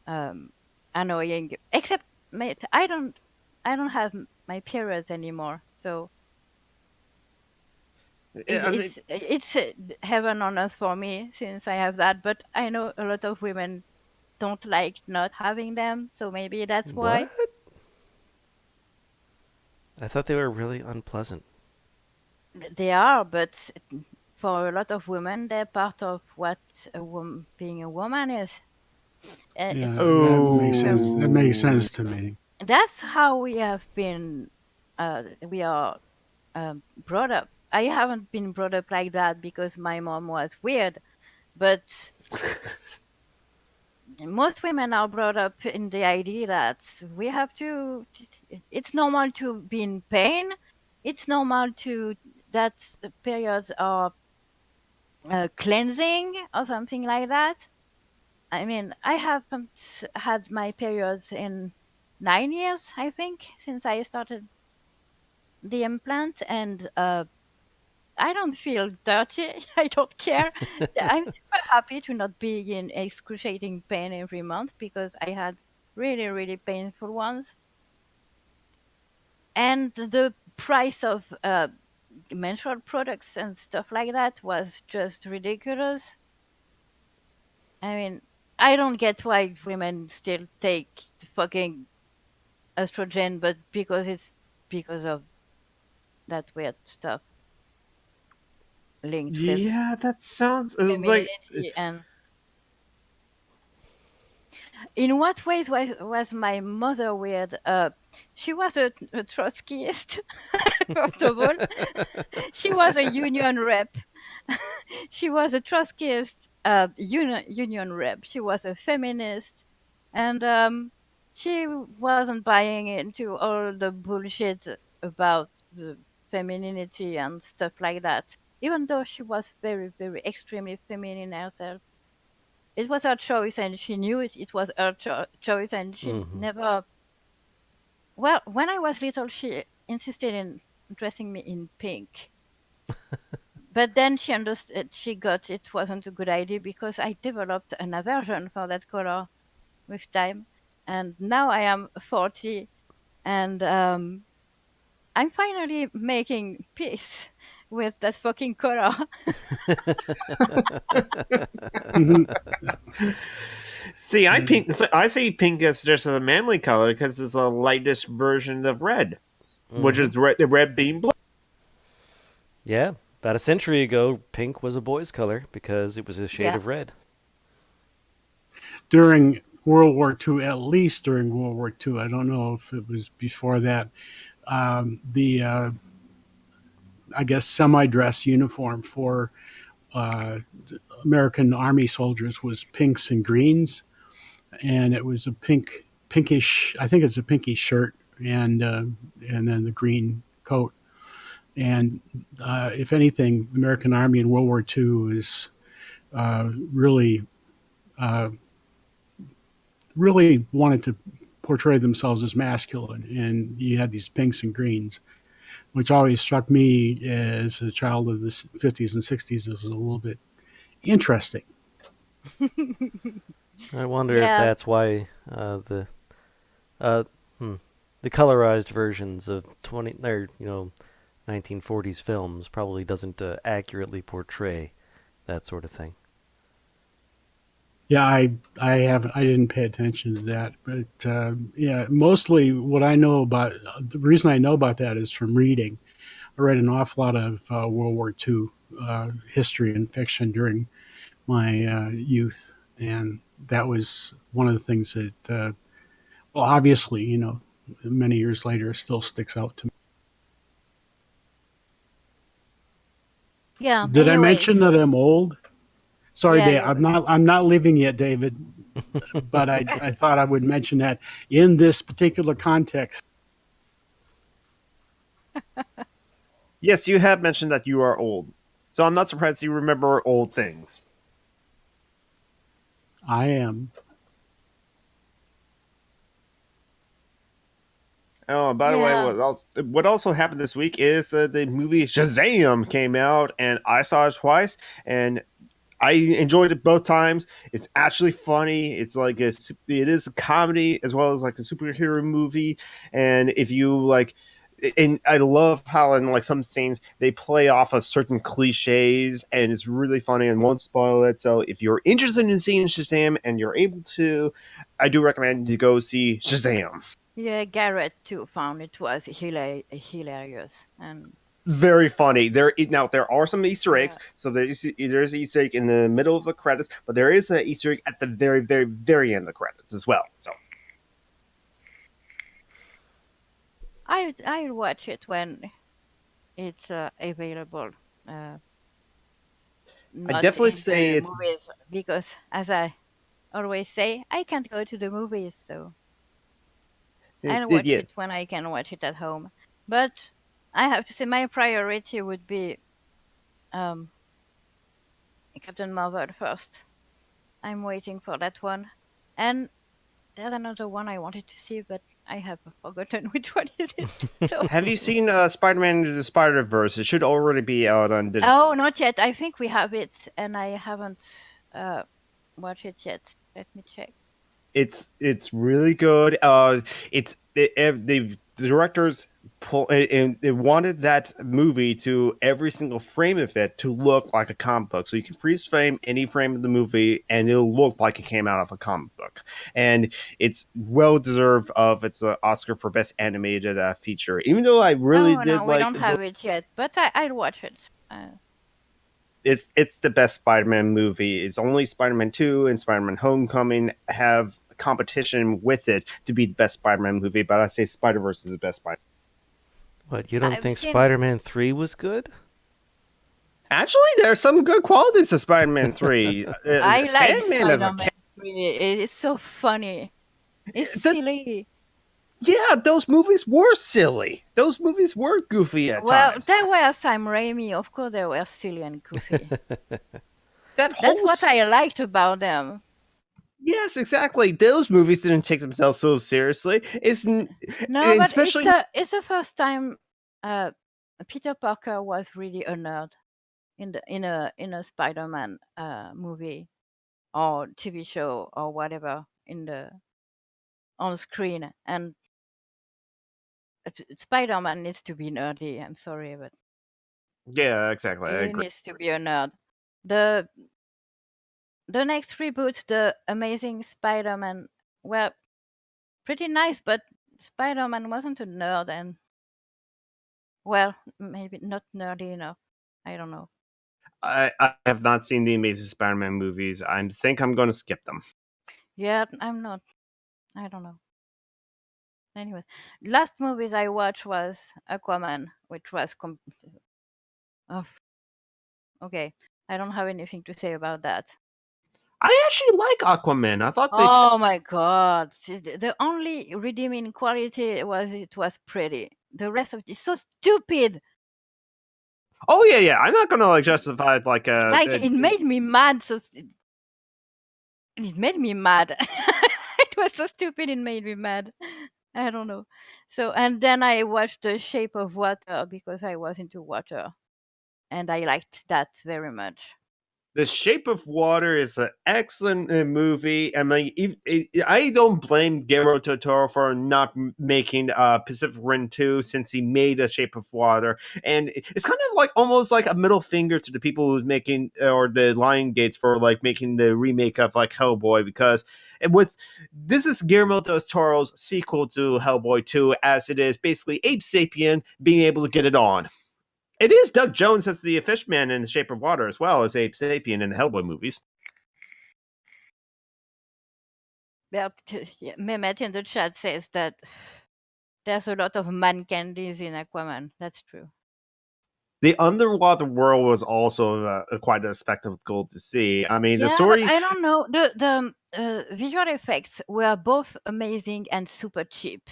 um, annoying. Except, mate, I don't have my periods anymore, so I mean, it's heaven on earth for me since I have that. But I know a lot of women don't like not having them, so maybe that's What? why. I thought they were really unpleasant. They are, but for a lot of women, they're part of what being a woman is. Yeah, It's that makes so sense. That makes Oh. sense to me. that's how we have been. We are brought up. I haven't been brought up like that because my mom was weird, but most women are brought up in the idea that we have to. It's normal to be in pain. It's normal to that periods are cleansing or something like that. I mean, I haven't had my periods in 9 years, I think, since I started the implant, and I don't feel dirty. I don't care. I'm super happy to not be in excruciating pain every month because I had really, really painful ones. And the price of menstrual products and stuff like that was just ridiculous. I mean, I don't get why women still take the fucking estrogen, but because of that weird stuff linked with Yeah, that sounds like femininity. And in what ways was my mother weird? She was a Trotskyist, first of all. She was a union rep. She was a Trotskyist union rep. She was a feminist, and she wasn't buying into all the bullshit about the femininity and stuff like that. Even though she was very, very extremely feminine herself, it was her choice, and she knew it. It was her choice, and she Hmm. never. Well, when I was little, she insisted in dressing me in pink. But then she understood, she got it wasn't a good idea because I developed an aversion for that color with time. And now I am 40 and I'm finally making peace with that fucking color. Mhm. see, I see pink as just a manly color because it's the lightest version of red, which Hmm. is the red being blue. Yeah, about a century ago, pink was a boy's color because it was a shade Yeah. of red. During World War II, at least during World War II, I don't know if it was before that. The I guess semi-dress uniform for uh, American Army soldiers was pinks and greens, and it was a pinkish. I think it's a pinkish shirt and then the green coat. And if anything, the American Army in World War II is really uh, really wanted to portray themselves as masculine, and you had these pinks and greens, which always struck me as a child of the 50s and 60s as a little bit interesting. I wonder if Yeah. that's why uh, hmm, the colorized versions of 1940s films probably doesn't accurately portray that sort of thing. Yeah, I didn't pay attention to that, but yeah, mostly what I know about the reason I know about that is from reading. I read an awful lot of World War II history and fiction during my youth, and that was one of the things that, well, obviously, many years later, still sticks out to me. Yeah. Did I mention Anyways. that I'm old? Sorry, Yeah, Dave. you I'm not leaving yet, David. But I thought I would mention that in this particular context. Yes, you have mentioned that you are old, so I'm not surprised you remember old things. I am. Oh, by the way, yeah. what also happened this week is the movie Shazam came out, and I saw it twice, and I enjoyed it both times. It's actually funny. It's like it is a comedy as well as like a superhero movie. And if you like, and I love how in like some scenes they play off of certain cliches, and it's really funny and won't spoil it. So if you're interested in seeing Shazam and you're able to, I do recommend you go see Shazam. Yeah, Garrett too found it was hilarious, and Very funny. There are some Easter yeah, eggs. So there's an Easter egg in the middle of the credits, but there is an Easter egg at the very, very, very end of the credits as well. So I'll watch it when it's available. Uh, I not definitely in say the it's movies because, as I always say, I can't go to the movies, so I'll watch yeah. it when I can watch it at home. But I have to say, my priority would be um, Captain Marvel first. I'm waiting for that one, and there's another one I wanted to see, but I have forgotten which one is it. So, Have you seen Spider-Man Into the Spider-Verse? It should already be out on digital. oh, not yet. I think we have it, and I haven't uh, watched it yet. Let me check. It's really good. The directors and they wanted that movie to every single frame of it to look like a comic book. So you can freeze frame any frame of the movie, and it'll look like it came out of a comic book. And it's well deserved of its Oscar for best animated feature. Even though I really Oh did no, we like don't have it yet, but I'll watch it. it's the best Spider-Man movie. It's only Spider-Man 2 and Spider-Man Homecoming have competition with it to be the best Spider-Man movie, but I say Spider-Verse is the best Spider. What, you don't I've think seen. Spider-Man 3 was good? Actually, there's some good qualities of Spider-Man 3. I like Sandman as a Spider-Man 3. It is so funny. It's the, silly. yeah, those movies were silly. Those movies were goofy at Well, times. there were Sam Raimi. Of course, they were silly and goofy. That That's whole what I liked about them. yes, exactly. Those movies didn't take themselves so seriously. No, but Especially it's the first time uh, Peter Parker was really a nerd in a Spider-Man movie or TV show or whatever in the on screen. And Spider-Man needs to be nerdy. I'm sorry, but yeah, exactly. I he agree. needs to be a nerd. The the next reboot, the Amazing Spider-Man, were pretty nice, but Spider-Man wasn't a nerd, and well, maybe not nerdy enough. I don't know. I have not seen the Amazing Spider-Man movies. I think I'm going to skip them. Yeah, I'm not. I don't know. Anyway, last movies I watched was Aquaman, which was oh, okay. I don't have anything to say about that. I actually like Aquaman. I thought they. Oh my god. The only redeeming quality was it was pretty. The rest of it is so stupid. Oh yeah, yeah. I'm not gonna like justify it like Like it made me mad. So it made me mad. It was so stupid. It made me mad. I don't know. So and then I watched The Shape of Water because I was into water, and I liked that very much. The Shape of Water is an excellent movie. I mean, I don't blame Guillermo del Toro for not making Pacific Rim 2 since he made A Shape of Water. And it's kind of like almost like a middle finger to the people who's making, or the Lion Gates for like making the remake of like Hellboy, because with this is Guillermo del Toro's sequel to Hellboy 2, as it is basically Ape Sapien being able to get it on. It is Doug Jones as the Fishman in The Shape of Water, as well as Abe Sapien in the Hellboy movies. But yeah, Mehmet in the chat says that there's a lot of man candies in Aquaman. That's true. The underwater world was also quite a spectacle to see. I mean, the Yeah, but story. I don't know. The visual effects were both amazing and super cheap.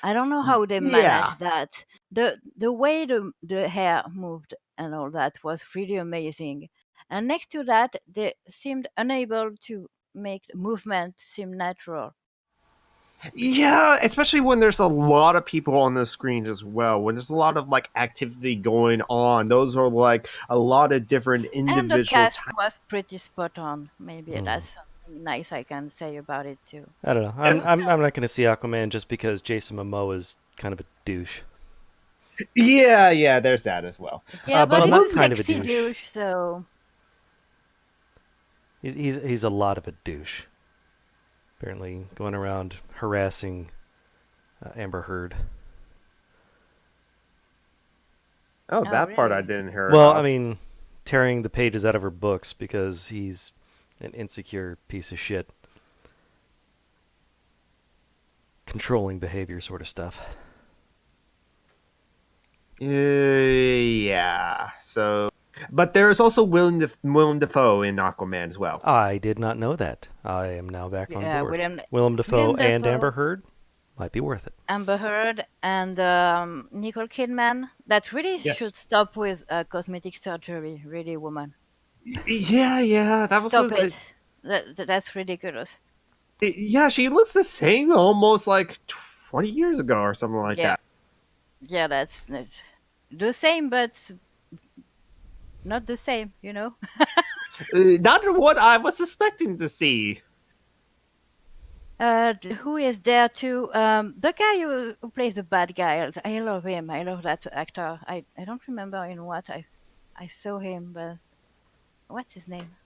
I don't know how they Yeah, managed that. The way the hair moved and all that was really amazing. And next to that, they seemed unable to make the movement seem natural. yeah, especially when there's a lot of people on the screen as well. When there's a lot of like activity going on, those are like a lot of different And the individual cast types. was pretty spot on. Maybe Hmm. that's something nice I can say about it too. I don't know. I'm So I'm I'm not going to see Aquaman just because Jason Momoa is kind of a douche. Yeah, yeah, there's that as well. yeah, but But Well, he's not a moving. kind of a sexy douche. douche, so He's a lot of a douche. Apparently, going around harassing Amber Heard. Oh, Oh, that part I really? didn't hear Well, I about. mean, tearing the pages out of her books because he's an insecure piece of shit. Controlling behavior sort of stuff. Yeah. So, but there's also Willem Dafoe in Aquaman as well. I did not know that. I am now back on Yeah, board. Willem Dafoe William and Amber Dafoe, Heard might be worth it. Amber Heard, and Nicole Kidman. That really Yes. should stop with cosmetic surgery. Really, woman, Yeah, yeah. That was stop it. That's ridiculous. yeah. She looks the same, almost like 20 years ago or something like Yeah, that. yeah, that's the same, but not the same. You know. Not what I was expecting to see. Who is there too? The guy who plays the bad guy. I love him. I love that actor. I don't remember in what I saw him, but what's his name?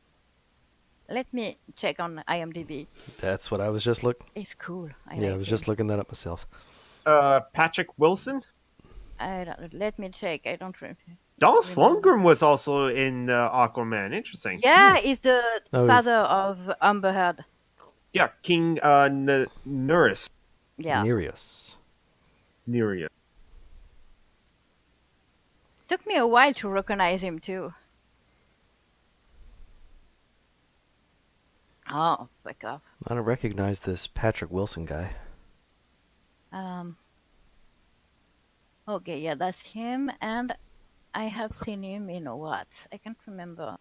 Let me check on IMDb. That's what I was just looking. It's cool. I Yeah, I like was him. just looking that up myself. Patrick Wilson. I don't, let me check. I don't remember. Dolph Lundgren was also in Aquaman. Interesting. Yeah, he's the Oh, father of Amber Heard. Yeah, King Nereus. Yeah. Nereus. Nereus. Took me a while to recognize him too. Oh, fuck off. I don't recognize this Patrick Wilson guy. Um. Okay, yeah, that's him, and I have seen him in what? I can't remember.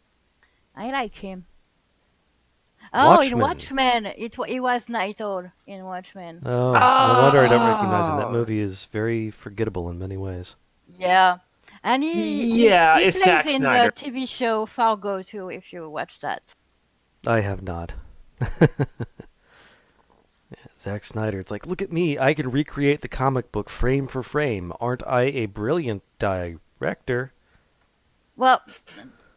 I like him. Oh, in Watchmen. It was Night Owl in Watchmen. Oh, no wonder I don't recognize him. That movie is very forgettable in many ways. Yeah. And he Yeah, he it's plays Zack in Snyder. the TV show Fargo too, if you watch that. I have not. Zack Snyder, it's like, look at me, I can recreate the comic book frame for frame. Aren't I a brilliant director? Well,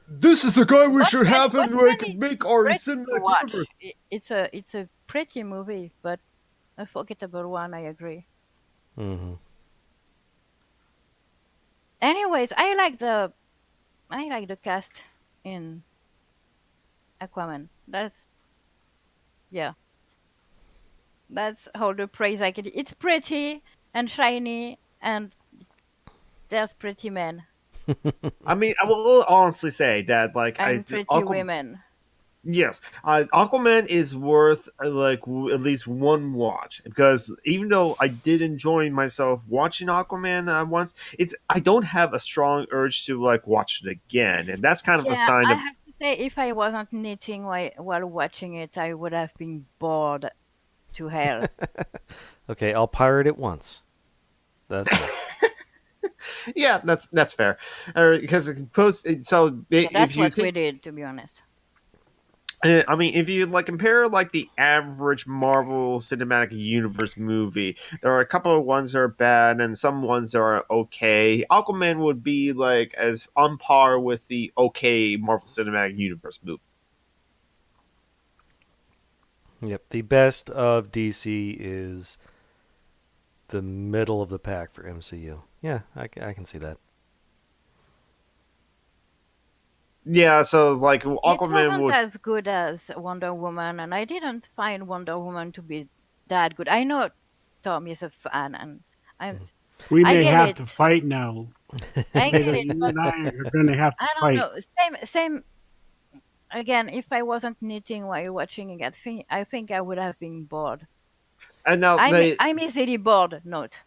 This is the guy we should Watchmen, have and Watchmen is make our pretty to cinematic watch. universe. It's a pretty movie, but a forgettable one. I agree. Mm-hmm. Anyways, I like the cast in Aquaman. Yeah, that's all the praise I can. It's pretty and shiny, and there's pretty men I mean, I will honestly say that, like, and pretty women. Yes, Aquaman is worth at least one watch because even though I did enjoy myself watching Aquaman once, I don't have a strong urge to like watch it again, and that's kind of a Yeah, sign I of. have to say, if I wasn't knitting while watching it, I would have been bored to hell. Okay, I'll pirate it once. That's it. Yeah, that's fair, because Yeah, that's if you what we think. did, to be honest. I mean, if you like compare like the average Marvel Cinematic Universe movie, there are a couple of ones that are bad and some ones that are okay. Aquaman would be like as on par with the okay Marvel Cinematic Universe movie. Yep, the best of DC is the middle of the pack for MCU. Yeah, I can see that. Yeah, so like It Aquaman wasn't would. as good as Wonder Woman, and I didn't find Wonder Woman to be that good. I know Tom is a fan, and I We I may get have it. to fight now. I get it, You but and I are going to have to I don't fight. know. Same again. If I wasn't knitting while watching it, I think I would have been bored. And now they. I'm easily bored. Note.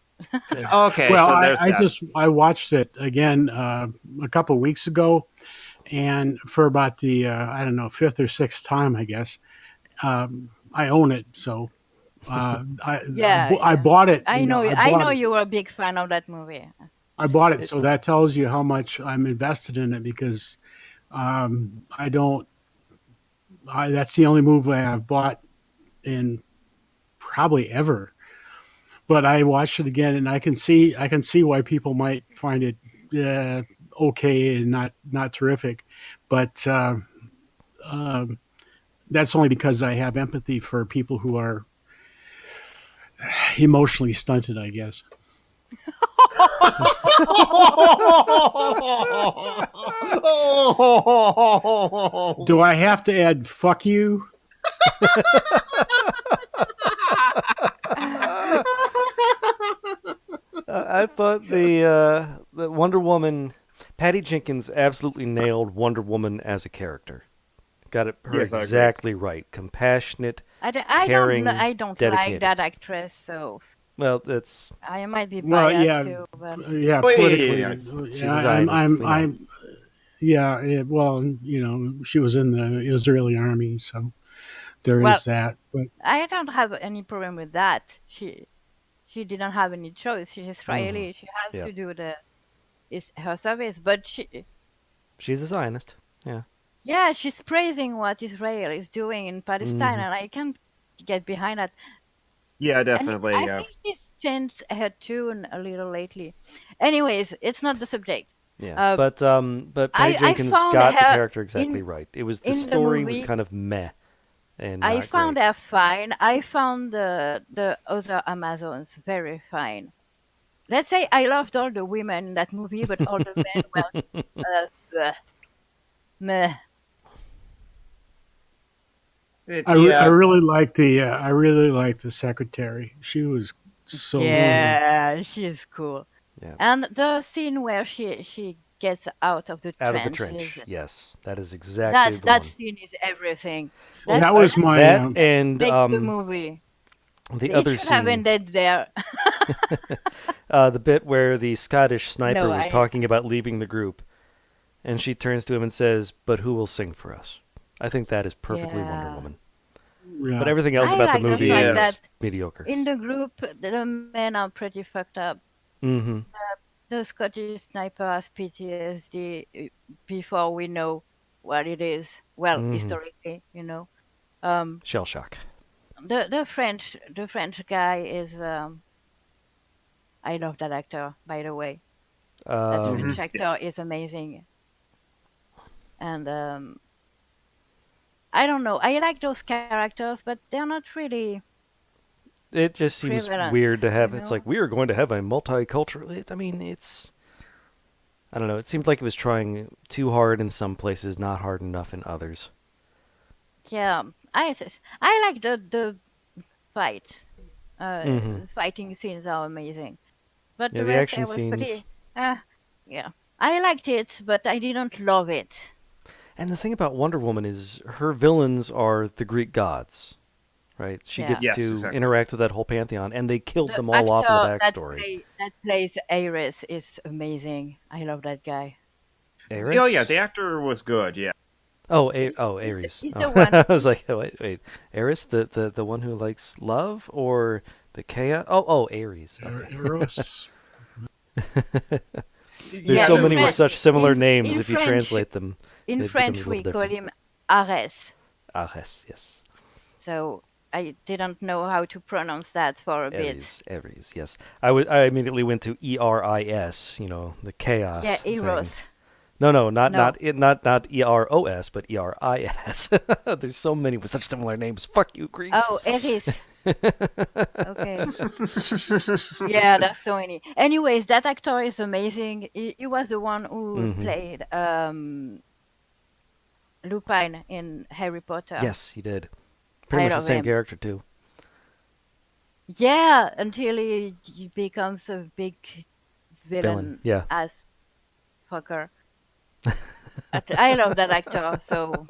Okay, Well, so there's that. I watched it again a couple weeks ago, and for about the I don't know fifth or sixth time, I guess. I own it, so Yeah, I yeah. bought it. I know. I I bought know it. you were a big fan of that movie. I bought it, It, so that tells you how much I'm invested in it because I don't. That's the only movie I've bought in probably ever. But I watched it again, and I can see why people might find it uh, okay and not terrific. But um, that's only because I have empathy for people who are emotionally stunted, I guess. Do I have to add "fuck you"? I thought the Wonder Woman, Patty Jenkins absolutely nailed Wonder Woman as a character. Got it her Yes, I agree. exactly right. Compassionate, I don't know. caring, I don't like dedicated. that actress, so Well, that's I might be Well, biased yeah, too. But yeah. Oh yeah, Politically, yeah, yeah. she's yeah, a Zionist. We know. yeah. Well, she was in the Israeli army, so there well, is that. But I don't have any problem with that. She didn't have any choice. She's Hmm. Israeli. She has Yeah, to do is her service. But she's a Zionist. Yeah. yeah, she's praising what Israel is doing in Palestine, Hmm. and I can't get behind that. Yeah, And definitely. I Yeah. think she's changed her tune a little lately. Anyways, it's not the subject. Yeah, Uh, but Patty I Jenkins found got the her character exactly in right. It was the in the story was movie. kind of meh and I not found great. her fine. I found the other Amazons very fine. Let's say I loved all the women in that movie, but all the men were bleh, meh. I Yeah. really like the secretary. She was so cool. Yeah, she's cool. Yeah, And the scene where she gets out of the out of the trench is trench. Yes, that is exactly the that one. scene is everything. Well, That was my that and Makes the movie. the It other should have scene, ended there. the bit where the Scottish sniper No, was I talking about leaving the group, and she turns to him and says, "But who will sing for us?" I think that is perfectly Wonder yeah. Woman. But yeah. everything else I about the like the movie fact Yes. is that mediocre. in the group the men are pretty fucked up. Mm-hmm. The Scottish sniper has PTSD before we know what it is. Well, Mm-hmm. historically, you know. Um, Shell shock. the French guy is I love that actor, by the way. That Hmm. French Um, Yeah. actor is amazing, and I don't know. I like those characters, but they're not really it just seems prevalent, weird to you have. It's like know. we are going to have a multicultural. I mean, it's. I don't know. It seemed like it was trying too hard in some places, not hard enough in others. Yeah, I like the fight. Mm-hmm. Fighting scenes are amazing, but Yeah, the the rest action I was scenes. pretty. Yeah, I liked it, but I didn't love it. And the thing about Wonder Woman is her villains are the Greek gods, right? She Yeah, gets Yes, to exactly. interact with that whole pantheon, and they killed the them all off in the actor backstory. that plays Ares is amazing. I love that guy. Oh yeah, the Ares? actor was good. Yeah. Ares. He's Oh, the one I was who like, oh, wait. Ares, the one who likes love, or the chaos? Oh, Ares. Okay. Eros. There's Yeah. yeah so many with such similar names. in If you French translate them, in it becomes a French little we call different. him Ares. Ares, yes. So I didn't know how to pronounce that for a bit. Ares, yes. I immediately went to Eris, the Yeah, chaos thing. Eros. No, not No. not it, not Eros, but Eris. There's so many with such similar names. Fuck you, Greece. Oh, Eris. Okay. Yeah, there's so many. Anyways, that actor is amazing. He was the one who Hmm. played Lupin in Harry Potter. Yes, he did. Pretty I much the love same him. character too. Yeah, until he becomes a big Villain. villain Yeah. as fucker. But I love that actor, so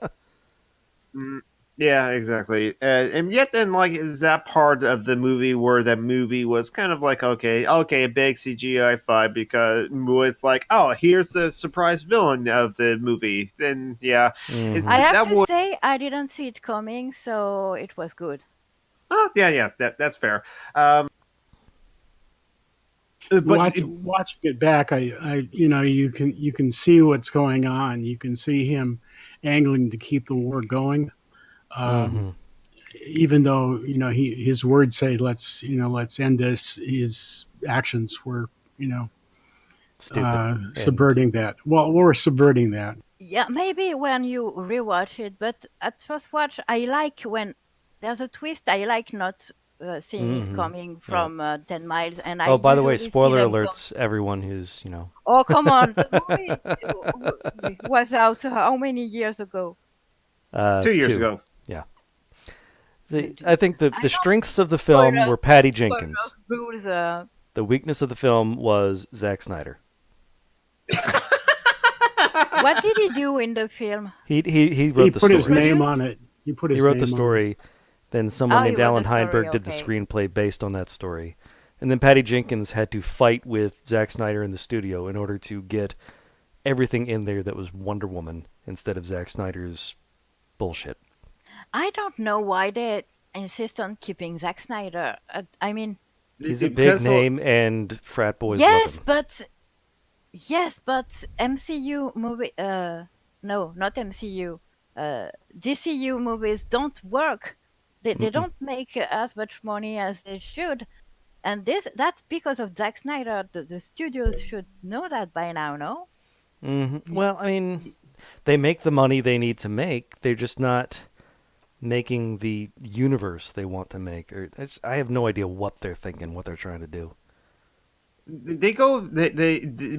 Mm, yeah, exactly. And yet, then, like, it was that part of the movie where the movie was kind of like, okay, a big CGI fight because with like, oh, here's the surprise villain of the movie. Then, yeah, Hmm. I have that to would. say I didn't see it coming, so it was good. Oh, yeah, that's fair. But Watching it back, you can see what's going on. You can see him angling to keep the war going. Hmm. Um, Even though his words say let's end this, his actions were Stupid. And subverting that. Well, we're subverting that. Yeah, maybe when you rewatch it, but at first watch, I like when there's a twist. I like not seeing it coming Yeah. from 10 miles, and I Oh, by the way, usually see spoiler them alerts, everyone who's, Oh, come on. The movie was out how many years ago? 2 years 2. ago. Yeah. But I think the I don't strengths of the spoil film us, were Patty spoil Jenkins. us rules. The weakness of the film was Zack Snyder. What did he do in the film? He He wrote the put his story. name Produced? on it. He put He his wrote the name on it. story. Then someone Oh, he named wrote the Alan story, Heinberg did the okay. screenplay based on that story. And then Patty Jenkins had to fight with Zack Snyder in the studio in order to get everything in there that was Wonder Woman instead of Zack Snyder's bullshit. I don't know why they insist on keeping Zack Snyder. I mean, He's a big Because name, and frat boys love yes, him. but MCU movie. No, not MCU. DCU movies don't work. They Mm-mm. don't make as much money as they should. And that's because of Zack Snyder. The studios should know that by now, no? Well, I mean, they make the money they need to make. They're just not making the universe they want to make. I have no idea what they're thinking, what they're trying to do.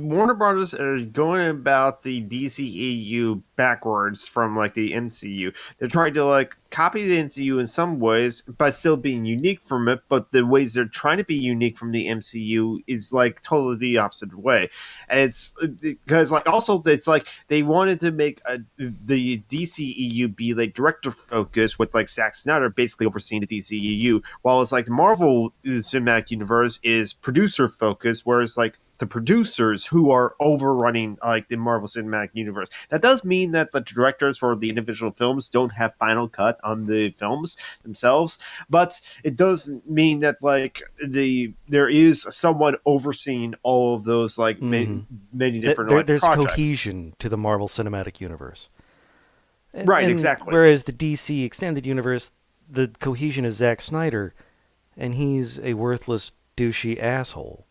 Warner Brothers are going about the DCEU backwards from like the MCU. They're trying to like copy the MCU in some ways, but still being unique from it. But the ways they're trying to be unique from the MCU is like totally the opposite way. And it's because like also it's like they wanted to make the DCEU be like director focused with like Zack Snyder basically overseeing the DCEU, while it's like the Marvel Cinematic Universe is producer focused, whereas like the producers who are overrunning like the Marvel Cinematic Universe. That does mean that the directors for the individual films don't have final cut on the films themselves, but it does mean that like there is someone overseeing all of those like many different like There's projects. cohesion to the Marvel Cinematic Universe. Right, exactly. Whereas the DC Extended Universe, the cohesion is Zack Snyder, and he's a worthless, douchey asshole.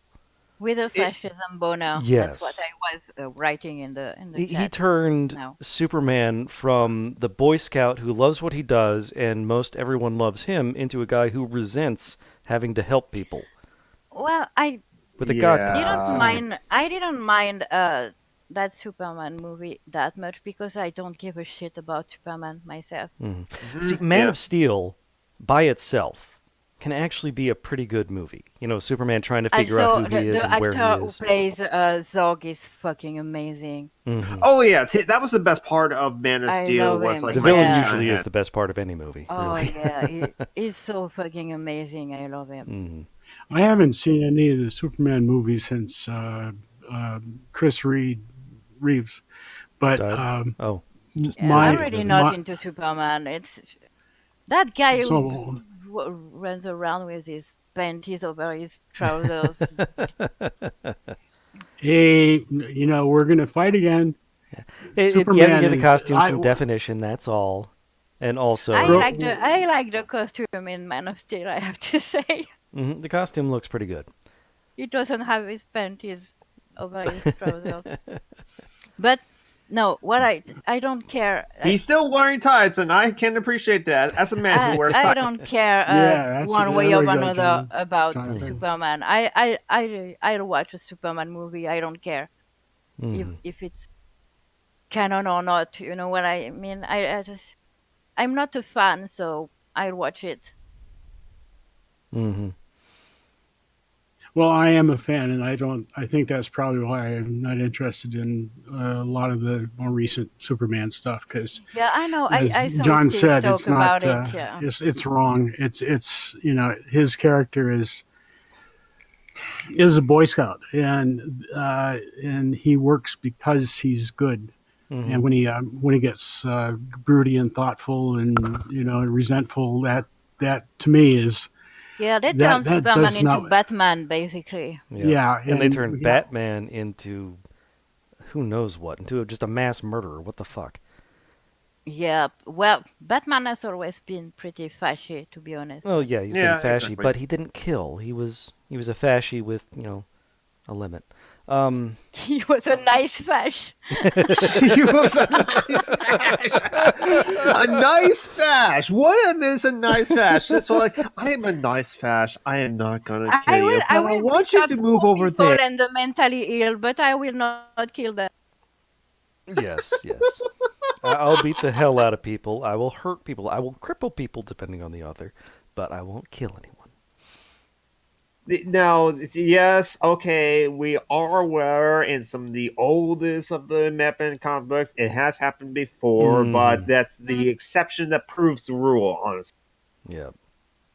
With a fascism boner. Yes. That's what I was writing in the He chat turned now. Superman from the Boy Scout who loves what he does and most everyone loves him into a guy who resents having to help people Well, I with a god I didn't mind that Superman movie that much because I don't give a shit about Superman myself. See, Man of Steel by itself can actually be a pretty good movie. Superman trying to figure out who he is and where he actor who is. plays Zorg is fucking amazing. Oh yeah, that was the best part of Man of I Steel. love Was him. like The Michael villain Yeah. usually is Shanahan. the best part of any movie. Oh Really. yeah, he's so fucking amazing. I love him. I haven't seen any of the Superman movies since Chris Reeves, but Died? Oh, just Yeah, I'm his really movie. not into Superman. It's that guy so who runs around with his panties over his trousers. hey, we're gonna fight again. You Superman have to give the is costume some definition. That's all. And also, I like the costume in Man of Steel. I have to say, the costume looks pretty good. he doesn't have his panties over his trousers. But no, what I don't care. He's still wearing tights, and I can appreciate that as a man who wears I tights. don't care one way there or we go, another about Jonathan. Superman. I'll watch a Superman movie. I don't care if it's canon or not. You know what I mean? I'm not a fan, so I'll watch it. Well, I am a fan, and I think that's probably why I'm not interested in a lot of the more recent Superman stuff. Because, Yeah, I know. as I saw John Steve said, talk it's not. about it. Yeah. It's wrong. It's his character is a Boy Scout, and he works because he's good. And when he gets broody and thoughtful and resentful, that to me is. Yeah, they That turned Superman does into not. Batman, basically. Yeah, and they turned yeah. Batman into who knows what, into just a mass murderer. What the fuck? Yeah, well, Batman has always been pretty fashy, to be honest. Oh yeah, he's Yeah, been fashy, exactly. but he didn't kill. He was a fashy with a limit. He was a nice fash. He was a nice fash. A nice fash. What is a nice fash? It's like, I am a nice fash. I am not gonna kill you, but I want reach you out to to move over people there. and the mentally ill, but I will not kill them. Yes, yes. I'll beat the hell out of people. I will hurt people. I will cripple people, depending on the author, but I won't kill anyone. Now, yes, okay, we are aware in some of the oldest of the Meppen comic books, it has happened before, but that's the exception that proves the rule, honestly. Yeah.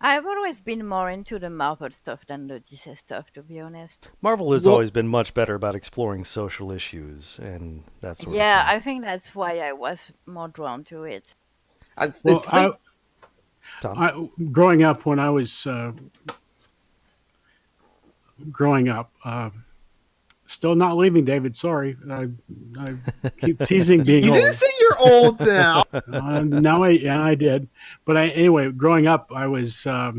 I've always been more into the Marvel stuff than the DC stuff, to be honest. Marvel has Well- always been much better about exploring social issues and that sort of Yeah, thing. I think that's why I was more drawn to it. Well, Tom? growing up, when I was growing up, still not leaving, David. Sorry, I keep teasing being you old. didn't say you're old now. Now I did, but anyway, growing up, I was a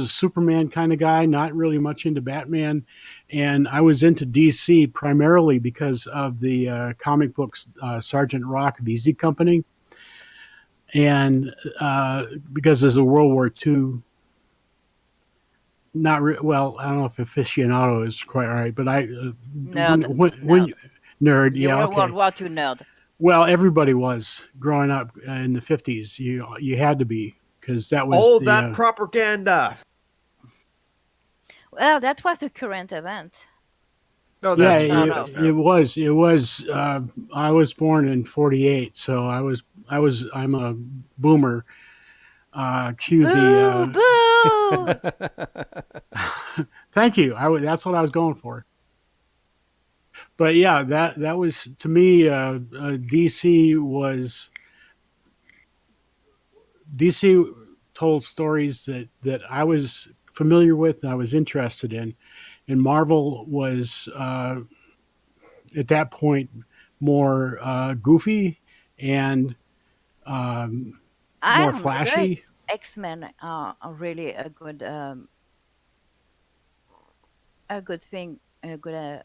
Superman kind of guy, not really much into Batman, and I was into DC primarily because of the comic books Sergeant Rock VZ Company, and because there's a World War II. Well, I don't know if aficionado is quite right, but Nerd. when nerd, You yeah, were okay. World War II nerd. Well, everybody was growing up in the 50s. You had to be, because that was All that propaganda. Well, that was a current event. No, yeah, that's it was. It was. I was born in '48, so I'm a boomer. Cue Boo! the. Boo! Thank you. That's what I was going for. But yeah, that was, to me. DC told stories that I was familiar with and I was interested in, and Marvel was at that point more goofy and more flashy. X-Men are really a good thing, a good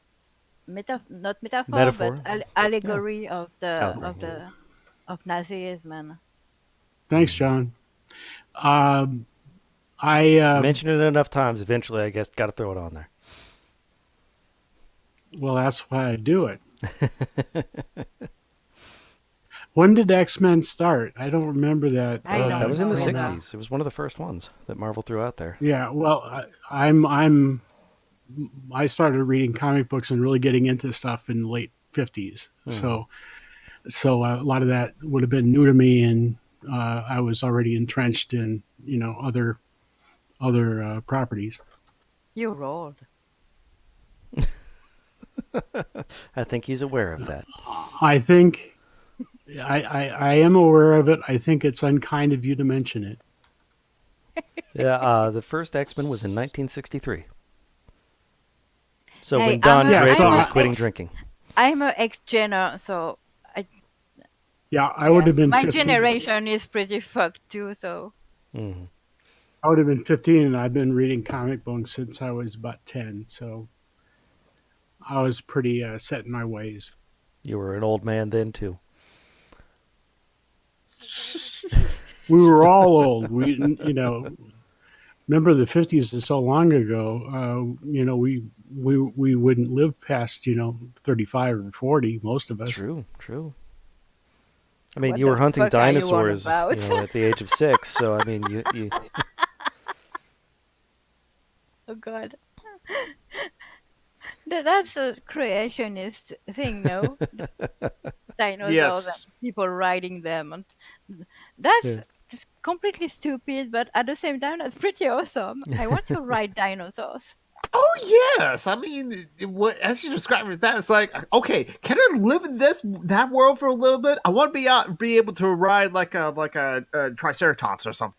not metaphor, but allegory of of Nazism. Thanks, John. I You mentioned it enough times. Eventually, I guess, got to throw it on there. Well, that's why I do it. When did X-Men start? I don't remember that. That was in the know. 60s. It was one of the first ones that Marvel threw out there. Yeah, well, I started reading comic books and really getting into stuff in the late 50s. So a lot of that would have been new to me, and I was already entrenched in other properties. You're old. I think he's aware of that. I think I am aware of it. I think it's unkind of you to mention it. Yeah, the first X-Men was in 1963. So Hey, when Don I'm a- Draper I'm a was quitting drinking. I'm a ex-gener, so Yeah, I would have been my 15. generation is pretty fucked too. So Mm-hmm. I would have been 15, and I've been reading comic books since I was about 10. So I was pretty set in my ways. You were an old man then, too. We were all old. Remember the 50s is so long ago. We wouldn't live past 35 or 40. Most of us. True. I mean, What you were the hunting fuck are you on dinosaurs about? at the age of 6, so I mean, you oh god, that's a creationist thing, no? Dinosaurs Yes. and people riding them, and that's Yeah. just completely stupid. But at the same time, that's pretty awesome. I want to ride dinosaurs. Oh yes, I mean, as you described it, that it's like, okay, can I live in that world for a little bit? I want to be able to ride like a triceratops or something.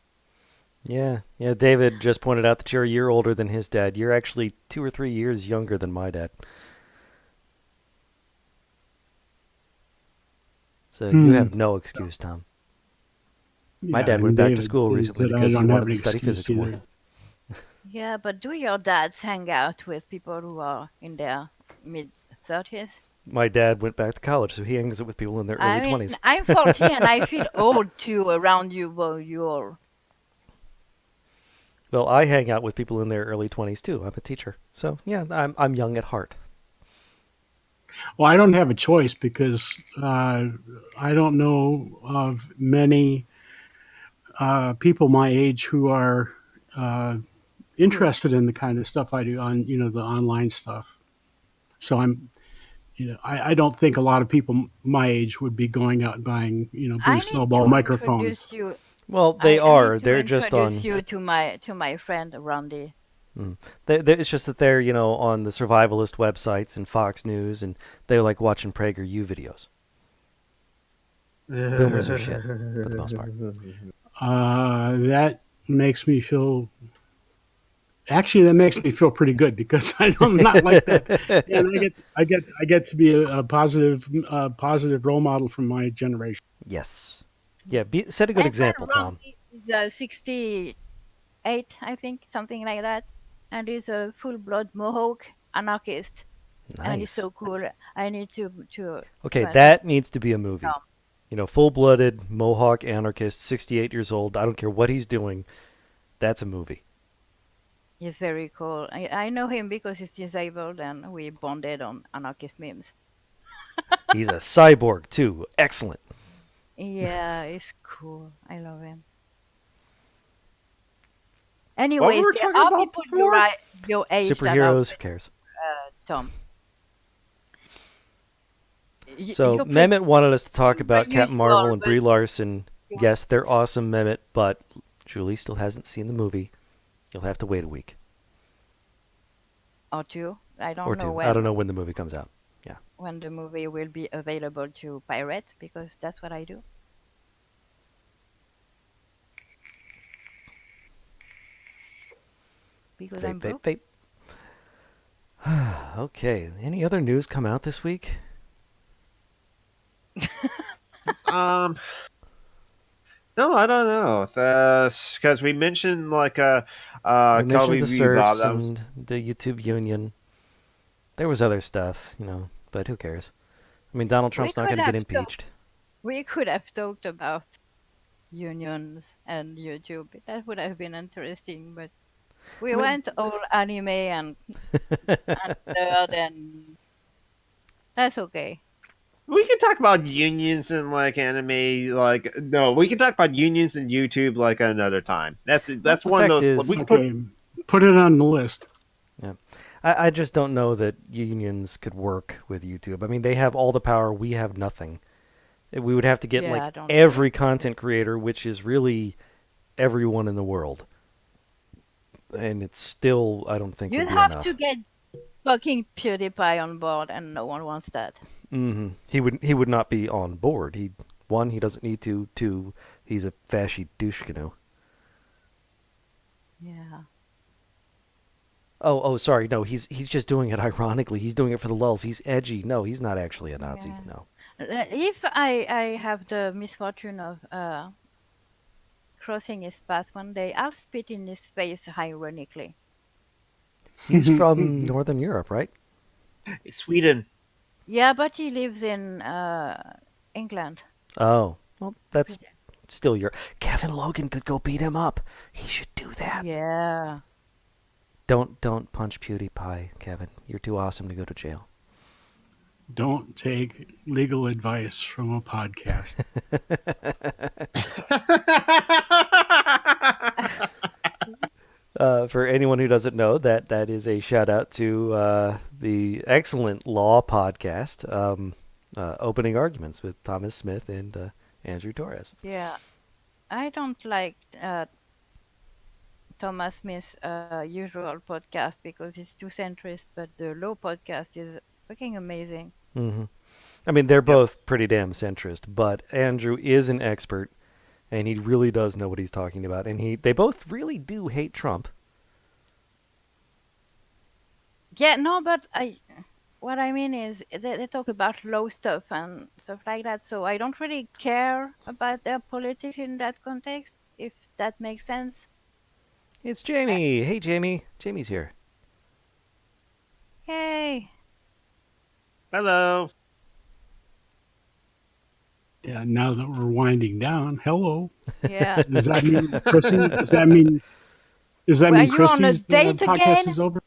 Yeah. David just pointed out that you're a year older than his dad. You're actually 2 or 3 years younger than my dad. So you have no excuse, Tom. My dad went back to school recently because he wanted to study physics more. Yeah, but do your dads hang out with people who are in their mid-30s. My dad went back to college, so he hangs out with people in their early I mean, 20s. I'm 40 and I feel old too around you, but you're. Well, I hang out with people in their early 20s too. I'm a teacher. So, yeah, I'm young at heart. Well, I don't have a choice because I don't know of many people my age who are uh, Cool. interested in the kind of stuff I do on the online stuff. So I don't think a lot of people my age would be going out and buying Blue I need Snowball to microphones. introduce you. Well, they I need are. to They're just introduce on. you to my friend Randy. It's just that they're, on the survivalist websites and Fox News, and they like watching PragerU videos. Boomers are shit, for the most part. That makes me feel. Actually, that makes me feel pretty good because I'm not like that, and I get to be a positive role model from my generation. Yes. Yeah, set a good My friend example, Tom. Randy is 68, I think, something like that, and he's a full-blood Mohawk anarchist, and he's Nice. so cool. I need to Okay, introduce that needs to be a movie. Tom. Full-blooded Mohawk anarchist, 68 years old. I don't care what he's doing. That's a movie. He's very cool. I know him because he's disabled, and we bonded on anarchist memes. He's a cyborg too. Excellent. Yeah, it's cool. I love him. What were Anyways, we there talking are about people before? your age that are Superheroes, who cares? Tom. So You're pretty Mehmet wanted us to talk per about Captain usual, Marvel and but Brie Larson. you Yes, they're awesome, Mehmet, but Julie still hasn't seen the movie. You'll have to wait a week or two. I or don't know two. I don't know when the movie comes out. Yeah. when the movie will be available to pirate because that's what I do. Because I'm Vape, vape, broke. vape. Okay. Any other news come out this week? Um, no, I don't know. Because we mentioned like We mentioned Cowboy the Bebop. serfs That was and the YouTube Union. There was other stuff, but who cares? I mean, Donald We Trump's not could going to get have impeached. we could have talked about unions and YouTube. That would have been interesting, but we I mean, went all anime and nerd, and that's okay. we can talk about unions and like anime. Like no, we can talk about unions and YouTube like another time. well, That's the one of fact those. is, We can put. Okay, put it on the list. yeah, I just don't know that unions could work with YouTube. I mean, they have all the power. We have nothing. We would have to get Yeah, I like don't agree. every content creator, which is really everyone in the world, and it's still I don't think would You'd be have to enough. get fucking PewDiePie on board, and no one wants that. He would not be on board. One, he doesn't need to. Two, he's a fashy douche canoe. Yeah. Oh, sorry. No, he's just doing it ironically. He's doing it for the lulz. He's edgy. No, he's not actually a Nazi. Yeah. No. If I have the misfortune of crossing his path one day, I'll spit in his face ironically. He's from Northern Europe, right? Sweden. Yeah, but he lives in England. Oh, well, that's Pretty- still your. Kevin Logan could go beat him up. He should do that. Yeah. Don't punch PewDiePie, Kevin. You're too awesome to go to jail. Don't take legal advice from a podcast. For anyone who doesn't know, that is a shout out to the excellent law podcast, Opening Arguments with Thomas Smith and Andrew Torres. Yeah. I don't like Thomas Smith's usual podcast because it's too centrist, but the Law podcast is fucking amazing. Hmm I mean, they're both pretty damn centrist, but Andrew is an expert, and he really does know what he's talking about, and they both really do hate Trump. Yeah, no, but what I mean is they talk about law stuff and stuff like that, so I don't really care about their politics in that context, if that makes sense. It's Uh, Jamie. Hey, Jamie. Jamie's here. Hey, Hello. Yeah, now that we're winding down, hello. Yeah. Does that mean Chrissy? Does that Were mean you on a Christy's date podcast again? is over?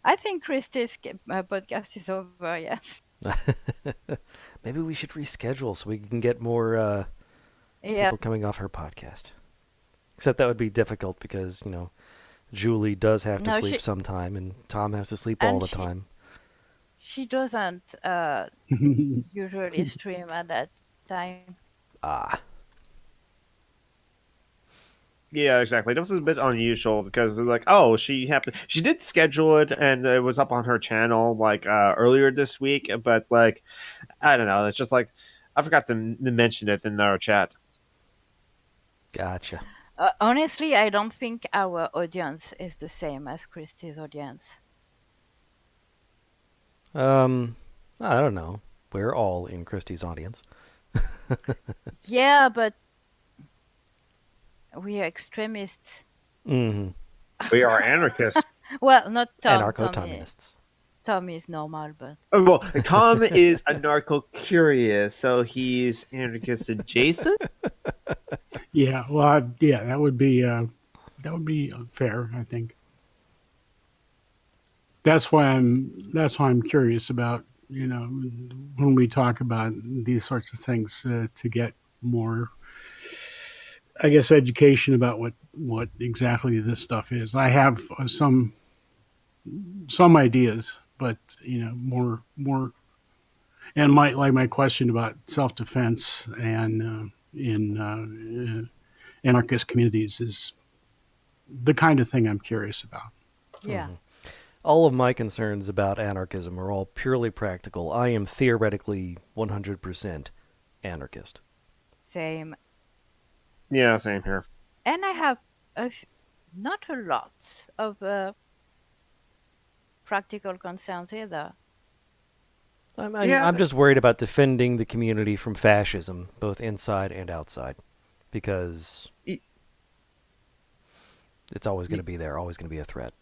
I think Christy's podcast is over. Yeah. Maybe we should reschedule so we can get more Yeah. people coming off her podcast. Except that would be difficult because, Julie does have to No, sleep sometime and Tom has to sleep all and the time. she doesn't usually stream at that time. Ah. Yeah, exactly. This is a bit unusual because they're like, oh, she did schedule it and it was up on her channel like earlier this week, but like I don't know, it's just like I forgot to mention it in our chat. Gotcha. Honestly, I don't think our audience is the same as Christy's audience. I don't know. We're all in Christie's audience. Yeah, but we are extremists. Mm-hmm. We are anarchists. Well, not Tom. Anarcho-Tomunists. Tom is normal, but Well, Tom is anarcho-curious, so he's anarchist adjacent. Yeah, well, yeah, that would be fair, I think. That's why I'm curious about, when we talk about these sorts of things, to get more, I guess, education about what exactly this stuff is. I have some ideas, but more, and my question about self defense and in anarchist communities is the kind of thing I'm curious about. yeah. Mm-hmm. All of my concerns about anarchism are all purely practical. I am theoretically 100% anarchist. Same. Yeah, same here. And I have not a lot of practical concerns either. I'm just worried about defending the community from fascism, both inside and outside, because it's always going to be there, always going to be a threat.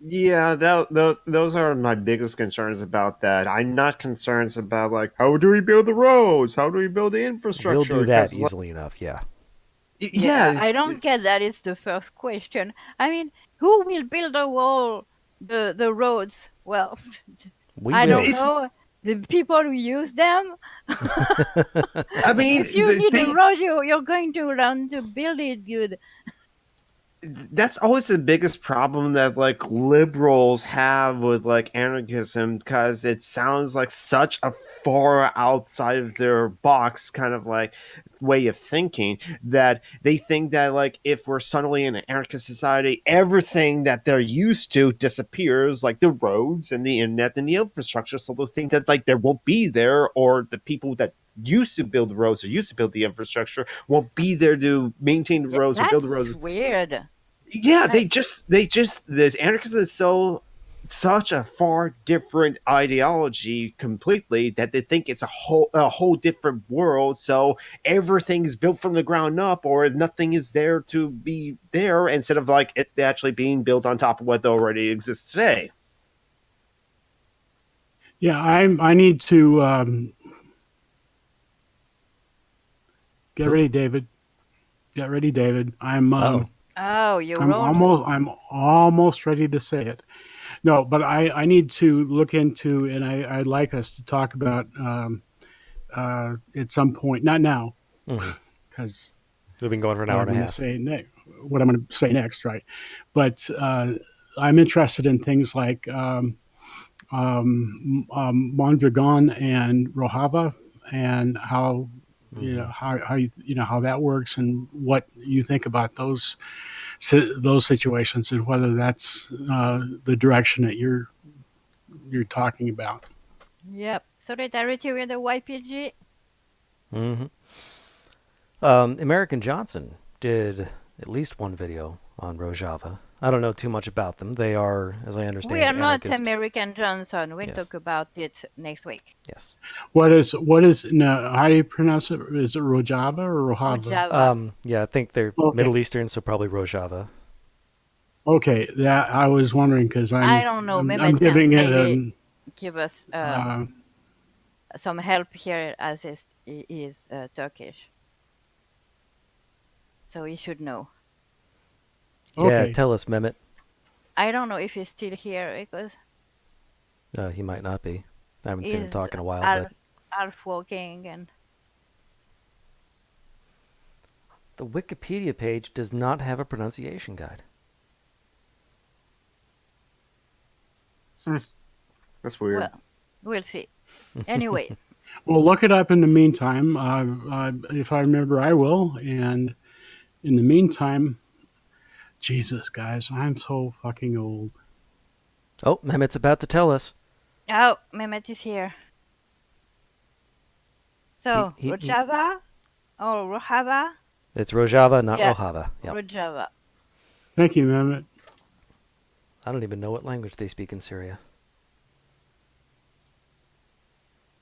Yeah, those are my biggest concerns about that. I'm not concerned about like how do we build the roads, how do we build the infrastructure. We'll do that 'Cause, easily enough, yeah. yeah, I don't get that. It's the first question. I mean, who will build the roads? Well, We I will. don't know. The people who use them. I mean, If you need a road, you're going to learn to build it good. that's always the biggest problem that like liberals have with like anarchism because it sounds like such a far outside of their box kind of like way of thinking that they think that like if we're suddenly in an anarchist society everything that they're used to disappears like the roads and the internet and the infrastructure, so they'll think that like there won't be there, or the people that used to build the roads or used to build the infrastructure won't be there to maintain the roads or build the roads. That's weird. Yeah, they just this anarchism is such a far different ideology completely that they think it's a whole different world, so everything is built from the ground up or nothing is there to be there instead of like it actually being built on top of what already exists today. Yeah, I need to get ready, David. Get ready, David. Oh, you're I'm almost ready to say it. No, but I need to look into, and I'd like us to talk about at some point, not now, because We've been going for an hour and a half. What I'm going to say next, right? But I'm interested in things like Mondragon and Rojava, and how how that works, and what you think about those situations, and whether that's the direction that you're talking about. Yep. Solidarity with the YPG. Mm-hmm. American Johnson did at least one video on Rojava. I don't know too much about them. They are, as I understand, We are not anarchist. American Johnson. We'll Yes. talk about it next week. Yes. What is no? How do you pronounce it? Is it Rojava or Rojava? Rojava. Yeah, I think they're Okay. Middle Eastern, so probably Rojava. Okay, that I was wondering because I don't know. I'm Mehmet giving can it maybe give us Uh, some help here, as he is Turkish, so he should know. Yeah, okay. tell us, Mehmet. I don't know if he's still here because He might not be. I haven't seen him he's talk in a while, but half walking and the Wikipedia page does not have a pronunciation guide. That's weird. well, we'll see. Anyway, Well, look it up in the meantime. If I remember, I will. And in the meantime, Jesus, guys, I'm so fucking old. Oh, Mehmet's about to tell us. oh, Mehmet is here. So He Rojava or Rojava? It's Rojava, not Yeah, Rojava. Yep. Rojava. Thank you, Mehmet. I don't even know what language they speak in Syria.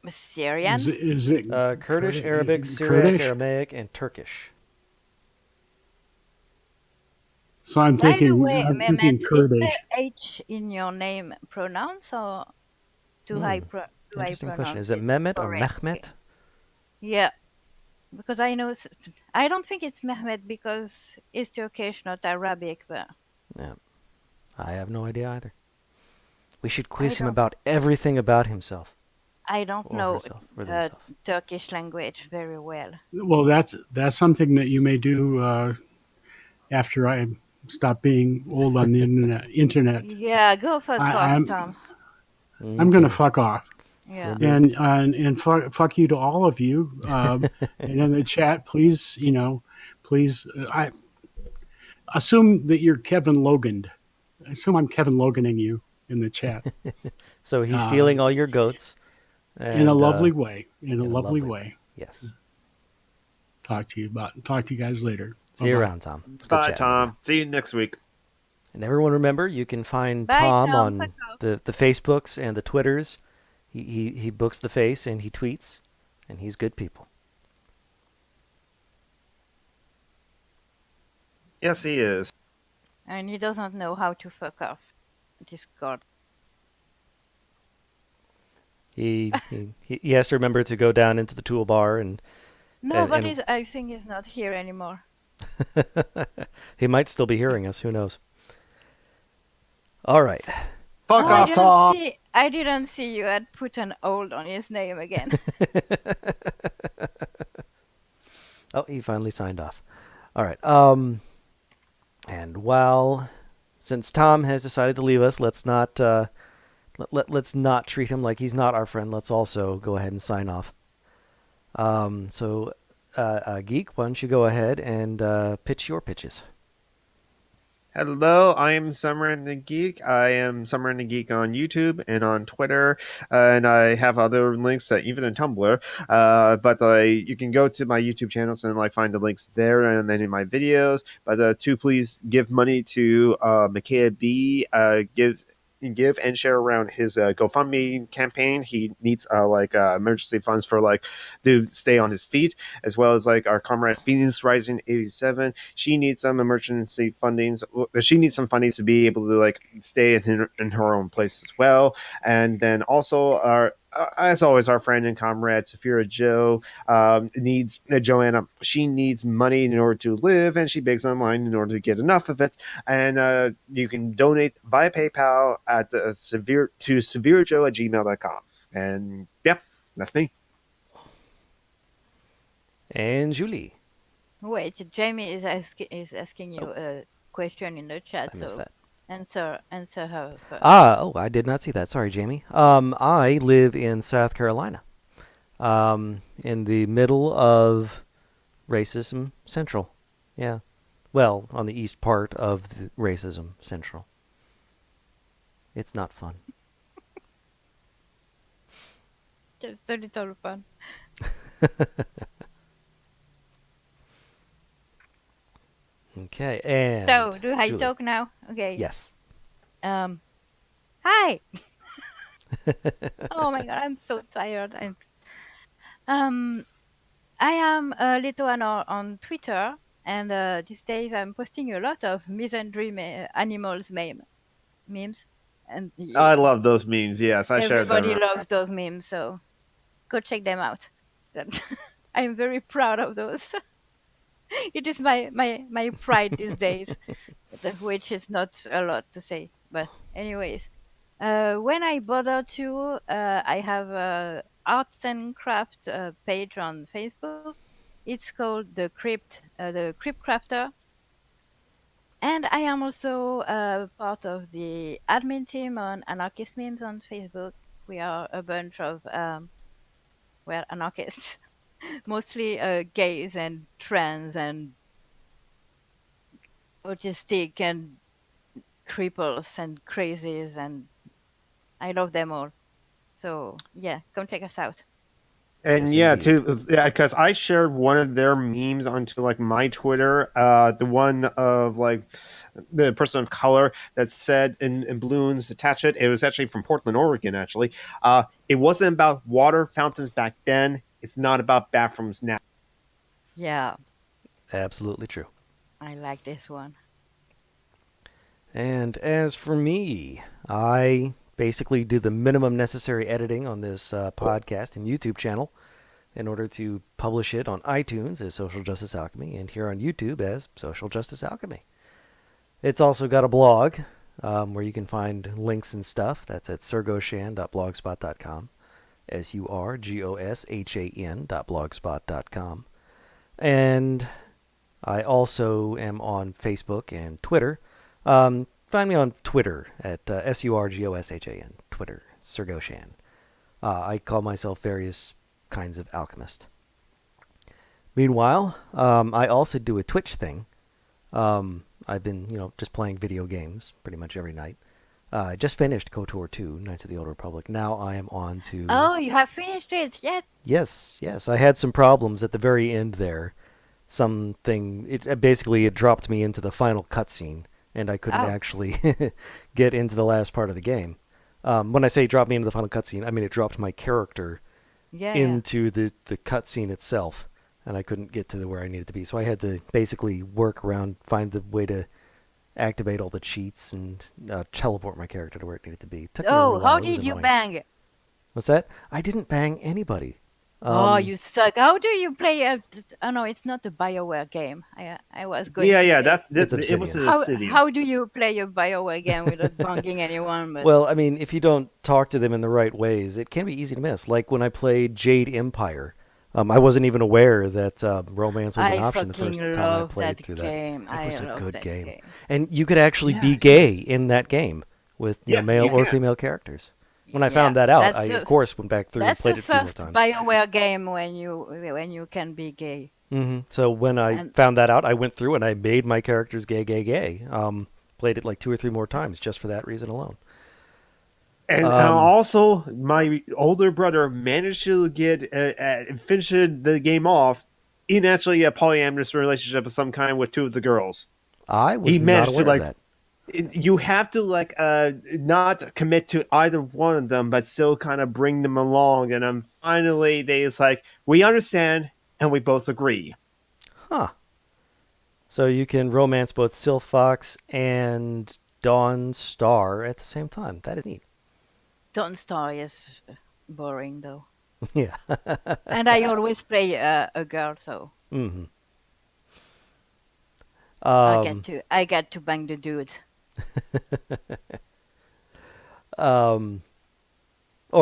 Syrian? Is it Kurdish, Arabic, Syriac, Kurdish? Aramaic, and Turkish. So I'm By the thinking, way, I'm Mehmet, thinking is the Kurdish. H in your name pronounced or do I Interesting question. pronounce Is it it Mehmet or correctly? Mehmet? Yeah, because I know I don't think it's Mehmet because it's Turkish, not Arabic, but Yeah, I have no idea either. We should I quiz him don't about everything about himself I don't or know herself or themselves. Turkish language very well. Well, that's something that you may do after I stop being old on the internet. Yeah, go fuck I, off, I'm Tom. I'm gonna Okay. fuck off. Yeah. And fuck you to all of you. And in the chat, please, please, I assume that you're Kevin Logan. Assume I'm Kevin Loganing you in the chat So he's uh, stealing all your goats, in a and lovely way. In a in a lovely lovely way. way. Yes. Talk to you guys later. See Bye you bye. around, Tom. It's good Bye, chatting with you. Tom. See you next week. And everyone remember, you can find Bye, Tom Tom. Fuck on off. the Facebooks and the Twitters. He books the face and he tweets, and he's good people. Yes, he is. And he doesn't know how to fuck off. Discord. He has to remember to go down into the toolbar and No, and, but and I think he's not here anymore. he might still be hearing us. Who knows? All right. Fuck Oh, off, Tom. I didn't see you had put an old on his name again. Oh, he finally signed off. All right. And while since Tom has decided to leave us, let's not let's not treat him like he's not our friend. Let's also go ahead and sign off. So, Geek, why don't you go ahead and pitch your pitches? Hello, I am Summer and the Geek. I am Summer and the Geek on YouTube and on Twitter, and I have other links even in Tumblr. But you can go to my YouTube channels and find the links there, and then in my videos. But to please give money to Makea B. Give and share around his GoFundMe campaign. He needs emergency funds for to stay on his feet, as well as our comrade Phoenix Rising 87. She needs some emergency fundings. She needs some funding to be able to stay in her own place as well. And then also our as always, our friend and comrade Saphira Joe needs Joanna. She needs money in order to live, and she begs online in order to get enough of it. And you can donate via PayPal at severejoe@gmail.com. And yep, that's me. And Julie. Wait, Jamie is asking you a question in the chat, I missed so that. answer her first. I did not see that. Sorry, Jamie. I live in South Carolina, in the middle of Racism Central. Yeah. Well, on the east part of the Racism Central. It's not fun. Just a little fun. Okay, and So, do I Julie. talk now? Okay. Yes. Hi. Oh my god, I'm so tired. I am Lituano on Twitter, and these days I'm posting a lot of misandry animals memes, And I love those memes. Yes, I shared everybody them. loves those memes, so go check them out. I'm very proud of those. It is my pride these days, which is not a lot to say. But anyways, when I bother to, I have a arts and crafts page on Facebook. It's called the Crypt Crafter, and I am also part of the admin team on Anarchist Memes on Facebook. We are a bunch of well, anarchists, mostly gays and trans and autistic and cripples and crazies, and I love them all. So yeah, come check us out. And Yes, yeah, indeed. too, yeah, because I shared one of their memes onto like my Twitter, the one of like the person of color that said in balloons attach it. It was actually from Portland, Oregon. Actually, it wasn't about water fountains back then. It's not about bathrooms now. Yeah, Absolutely true. I like this one. And as for me, I basically do the minimum necessary editing on this podcast and YouTube channel in order to publish it on iTunes as Social Justice Alchemy and here on YouTube as Social Justice Alchemy. It's also got a blog where you can find links and stuff. That's at surgoshan.blogspot.com. surgoshan.blogspot.com. And I also am on Facebook and Twitter. Find me on Twitter at SURGOSHAN, Twitter, Sergoshan. I call myself various kinds of alchemist. Meanwhile, I also do a Twitch thing. I've been, just playing video games pretty much every night. I just finished KOTOR 2, Knights of the Old Republic. Now I am on to... Oh, you have finished it yet? Yes. I had some problems at the very end there. It dropped me into the final cutscene, and I couldn't actually get into the last part of the game. When I say drop me into the final cutscene, I mean it dropped my character into the cutscene itself, and I couldn't get to where I needed to be. So I had to basically work around, find the way to activate all the cheats and teleport my character to where it needed to be. It took me a little while. How It was did you annoying. bang? What's that? I didn't bang anybody. Oh, you suck. How do you play a... Oh, no, it's not a BioWare game. I was going to Yeah. say. It's It was Obsidian. an Obsidian. How do you play a BioWare game without banging anyone? But Well, I mean, if you don't talk to them in the right ways, it can be easy to miss. Like when I played Jade Empire, I wasn't even aware that romance was an I option the first fucking time I love played that through game. that. It was a good that game. And you could actually be Yeah, gay yes. in that game with Yes, male you or can. female characters. When I Yeah, found that out, that's I, the of course, went back through and that's the played it a few more first times. BioWare game when you can be gay. So when I And found that out, I went through and I made my characters gay. Played it like 2 or 3 more times just for that reason alone. And also, my older brother managed to finish the game off in actually a polyamorous relationship of some kind with 2 of the girls. I He was not managed to aware of that. you have to not commit to either one of them, but still kind of bring them along. And finally, it's like we understand and we both agree. Huh. So you can romance both Sylph Fox and Dawn Star at the same time. That is neat. Don't Story is boring though. Yeah. And I always play a girl, so Mm-hmm. I get to bang the dudes. Or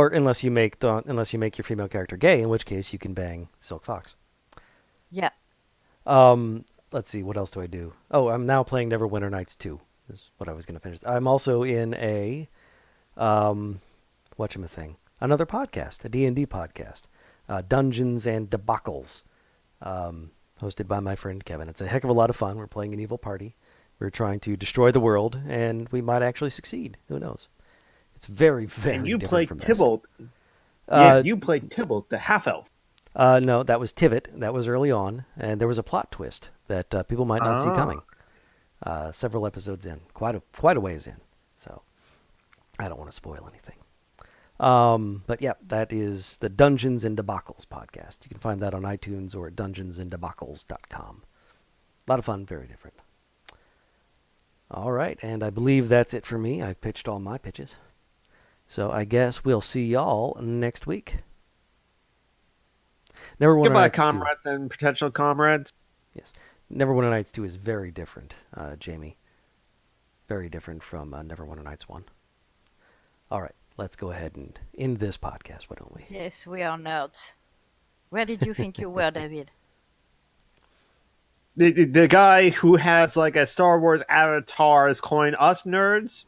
unless you make your female character gay, in which case you can bang Silk Fox. Yeah. Let's see, what else do I do? Oh, I'm now playing Neverwinter Nights 2. Is what I was going to finish. I'm also in a whatchamithing, another podcast, a D&D podcast, Dungeons and Debacles, hosted by my friend Kevin. It's a heck of a lot of fun. We're playing an evil party. We're trying to destroy the world, and we might actually succeed. Who knows? It's very, very And you different played from this. Tybalt. Uh, You played Tybalt, the half elf. No, that was Tivit. That was early on, and there was a plot twist that people might not see coming. Several episodes in, quite a ways in. So I don't want to spoil anything. But yeah, that is the Dungeons and Debacles podcast. You can find that on iTunes or at dungeonsanddebacles.com. A lot of fun, very different. All right, and I believe that's it for me. I've pitched all my pitches. So I guess we'll see y'all next week. Neverwinter Goodbye, Nights 2. comrades and potential comrades. Yes. Neverwinter Nights 2 is very different, Jamie. Very different from Neverwinter Nights 1. All right, let's go ahead and end this podcast, why don't we? Yes, we are nerds. Where did you think you were, David? The guy who has like a Star Wars avatar is calling us nerds?